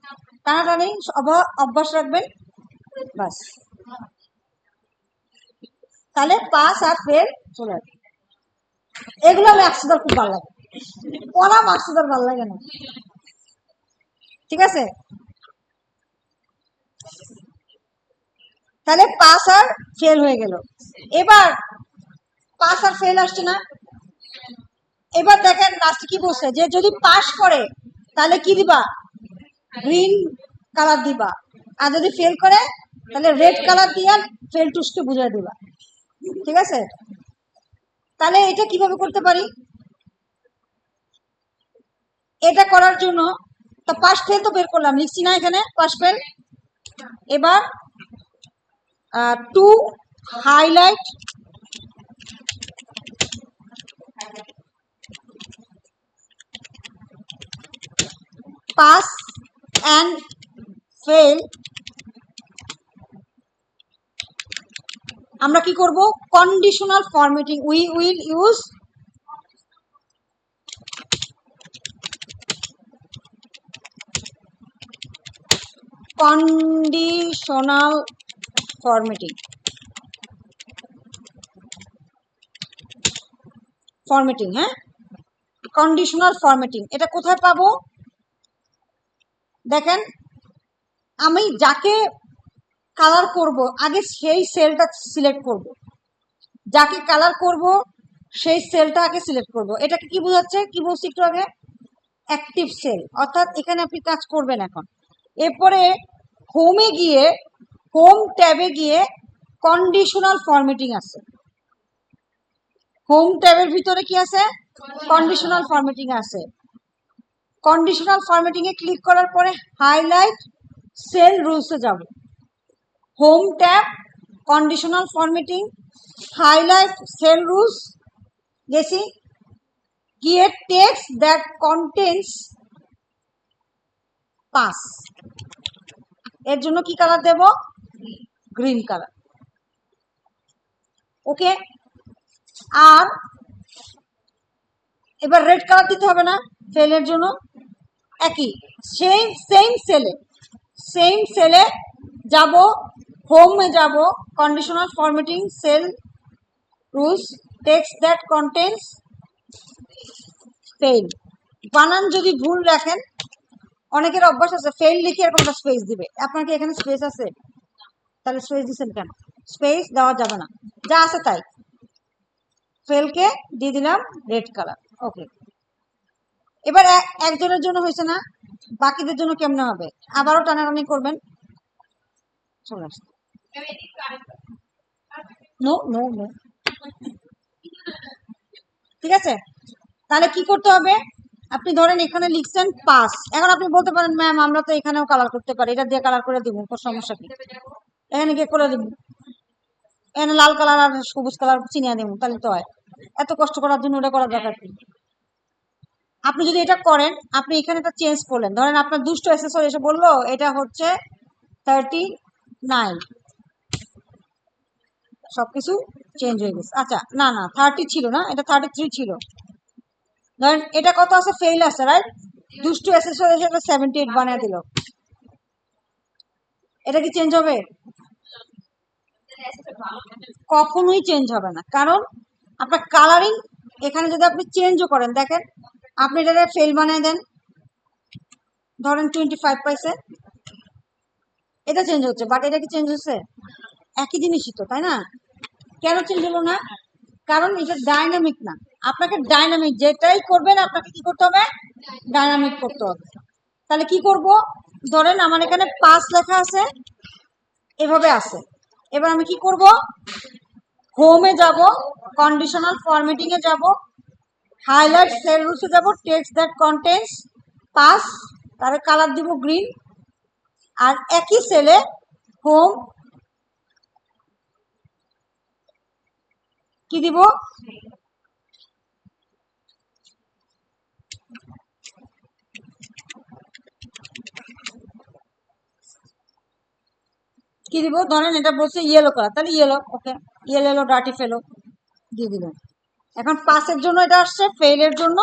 টানাটানি অভ্যাস রাখবেন, বাস। তাহলে পাস আর ফেল চলে আসবে। এগুলো ম্যাক্সিমার খুব ভালো লাগে, পড়া ম্যাক্সিমার ভালো লাগে না, ঠিক আছে? তাহলে পাস আর ফেল হয়ে গেল। এবার পাস আর ফেল আসছে না। এবার দেখেন লাস্টে কি বলছে, যে যদি পাস করে তাহলে কি দিবা? গ্রিন কালার দিবা। আর যদি ফেল করে তাহলে রেড কালার দিয়ে ফেল টুসকে বুঝিয়ে দিবা, ঠিক আছে? তাহলে এটা কিভাবে করতে পারি? এটা করার জন্য তো পাস ফেল তো বের করলাম, লিখছি না এখানে পাস ফেল। এবার to highlight pass and fail, আমরা কি করব? Conditional formatting. We will use conditional formatting. হ্যাঁ, কন্ডিশনাল ফরম্যাটিং। এটা কোথায় পাবো? দেখেন, আমি যাকে কালার করব আগে সেই সেলটা সিলেক্ট করব, যাকে কালার করব সেই সেলটা আগে সিলেক্ট করব। এটাকে কি বোঝাচ্ছে, কি বলছি একটু আগে? অ্যাক্টিভ সেল, অর্থাৎ এখানে আপনি কাজ করবেন। এখন এরপরে হোমে গিয়ে, হোম ট্যাবে গিয়ে কন্ডিশনাল ফরম্যাটিং আছে। হোম ট্যাবের ভিতরে কি আছে? কন্ডিশনাল ফরম্যাটিং আছে। কন্ডিশনাল ফরম্যাটিং এ ক্লিক করার পরে হাইলাইট সেল রুলসে যাব। Home tab, conditional formatting, highlight cell rules, গেছি। গিয়ে টেক্সট দ্যাট কন্টেন্স পাস, এর জন্য কি কালার দেব? Green colour. ওকে। আর এবার রেড কালার দিতে হবে না ফেলের জন্য। একই সেম সেলে যাব, হোমে যাব, conditional formatting cell rules, text that contains fail. বানান যদি ভুল রাখেন, অনেকের অভ্যাস আছে ফেল লিখে এরকম একটা স্পেস দিবে। আপনার কি এখানে স্পেস আছে? তাহলে স্পেস দিচ্ছেন কেন? স্পেস দেওয়া যাবে না, যা আছে তাই। ফেলকে দিয়ে দিলাম রেড কালার। ওকে, এবার একজনের জন্য হয়েছে না, বাকিদের জন্য কেমনে হবে? আবারও টানাটানি করবেন, চলে আসছে। নো নো নো, ঠিক আছে। তাহলে কি করতে হবে? আপনি ধরেন এখানে লিখছেন পাস, এখন আপনি বলতে পারেন ম্যাম আমরা তো এখানেও কালার করতে পারি, এটা দিয়ে কালার করে দিব, কোনো সমস্যা কি? এখানে গিয়ে করে দিব, এখানে লাল কালার আর সবুজ কালার চিনিয়ে দিব, তাহলে তো হয়। এত কষ্ট করার জন্য ওটা করার দরকার কি? আপনি যদি এটা করেন, আপনি এখানে একটা চেঞ্জ করলেন, ধরেন আপনার দুষ্ট অ্যাক্সেসরি এসে বললো এটা হচ্ছে 39, সবকিছু চেঞ্জ হয়ে গেছে। আচ্ছা না না 30 ছিল না, এটা 33 ছিল। ধরেন এটা কত আছে? ফেল আছে, রাইট? দুষ্টু অ্যাক্সেসরি এসে 78 বানিয়ে দিল, এটা কি চেঞ্জ হবে? কখনোই চেঞ্জ হবে না, কারণ আপনার কালারিং এখানে যদি আপনি চেঞ্জও করেন, দেখেন আপনি এটা ফেল বানিয়ে দেন, ধরেন 25 পাইছে, এটা চেঞ্জ হচ্ছে, বাট এটা কি চেঞ্জ হচ্ছে? একই জিনিসই তো, তাই না? কেন চেঞ্জ হলো না? কারণ এটা ডাইনামিক না। আপনাকে ডাইনামিক যেটাই করবেন আপনাকে কি করতে হবে? ডাইনামিক করতে হবে। তাহলে কি করব? ধরেন আমার এখানে 5 লেখা আছে, এভাবে আছে। এবার আমি কি করব? হোমে যাব, কন্ডিশনাল ফরম্যাটিং এ যাব, হাইলাইট সেল রুলসে যাব, টেক্সট দ্যাট কন্টেন্টস পাস, তার কালার দিব গ্রিন, আর একই সেলে হোম কি দিব? কি দিব? ধরেন এটা বলছে ইয়েলো কালার, তাহলে ইয়েলো। ওকে, ইয়েলো ডার্টি ফেলো দিয়ে দিলাম। এখন পাসের জন্য এটা আসছে, ফেইলের জন্য,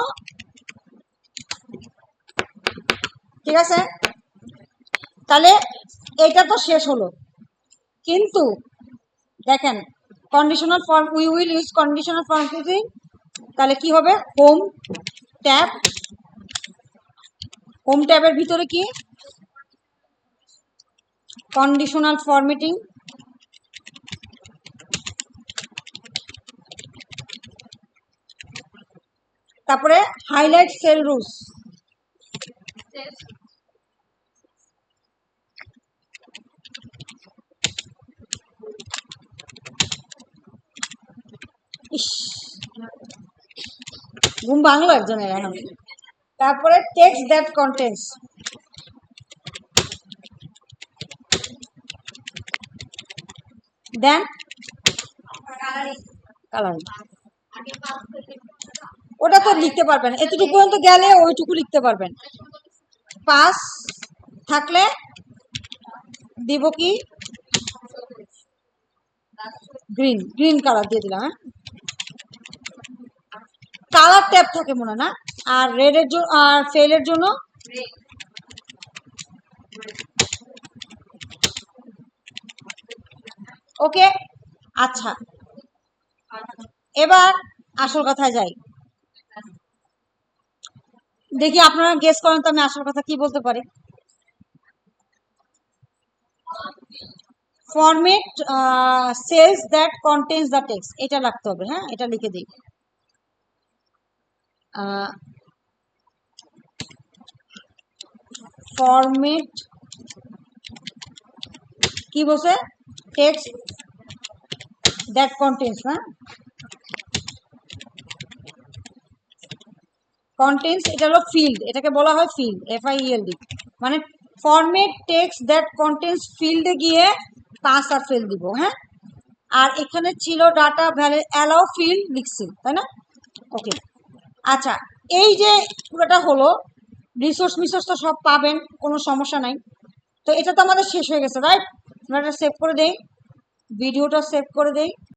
ঠিক আছে। তাহলে এটা তো শেষ হলো, কিন্তু দেখেন conditional form, we will use conditional form ফিজিং, তাহলে কি হবে? হোম ট্যাব, হোম ট্যাবের ভিতরে কি? কন্ডিশনাল ফরম্যাটিং, তারপরে হাইলাইট সেল রুলস, ঘুম ভাঙলো একজনের এখন। তারপরে text that contents, then colouring. ওটা তো লিখতে পারবেন, এতটুকু পর্যন্ত গেলে ওইটুকু লিখতে পারবেন। পাস থাকলে দিব কি? গ্রিন, গ্রিন কালার দিয়ে দিলাম। হ্যাঁ, কালার ট্যাব থাকে মনে না, আর রেডের জন্য, আর ফেলের জন্য ওকে। আচ্ছা, এবার আসল কথায় যাই, দেখি আপনারা গেস করেন তো আমি আসল কথা কি বলতে পারি। Format cells that contains the text, এটা লাগতে হবে। হ্যাঁ, এটা লিখে দিই। ফরম্যাট কি বলছে? টেক্সট দ্যাট কন্টেন্স, না কন্টেন্স, এটা হলো ফিল্ড, এটাকে বলা হয় ফিল্ড, FIELD, মানে ফরম্যাট টেক্সট দ্যাট কন্টেন্স ফিল্ডে গিয়ে পাস আর ফেল দিব। হ্যাঁ, আর এখানে ছিল ডাটা ভ্যালু অ্যালাউ ফিল্ড লিখছি, তাই না? ওকে, আচ্ছা, এই যে পুরোটা হলো, রিসোর্স মিসোর্স তো সব পাবেন, কোনো সমস্যা নাই। তো এটা তো আমাদের শেষ হয়ে গেছে, রাইট? আমরা এটা সেভ করে দেই, ভিডিওটা সেভ করে দেই।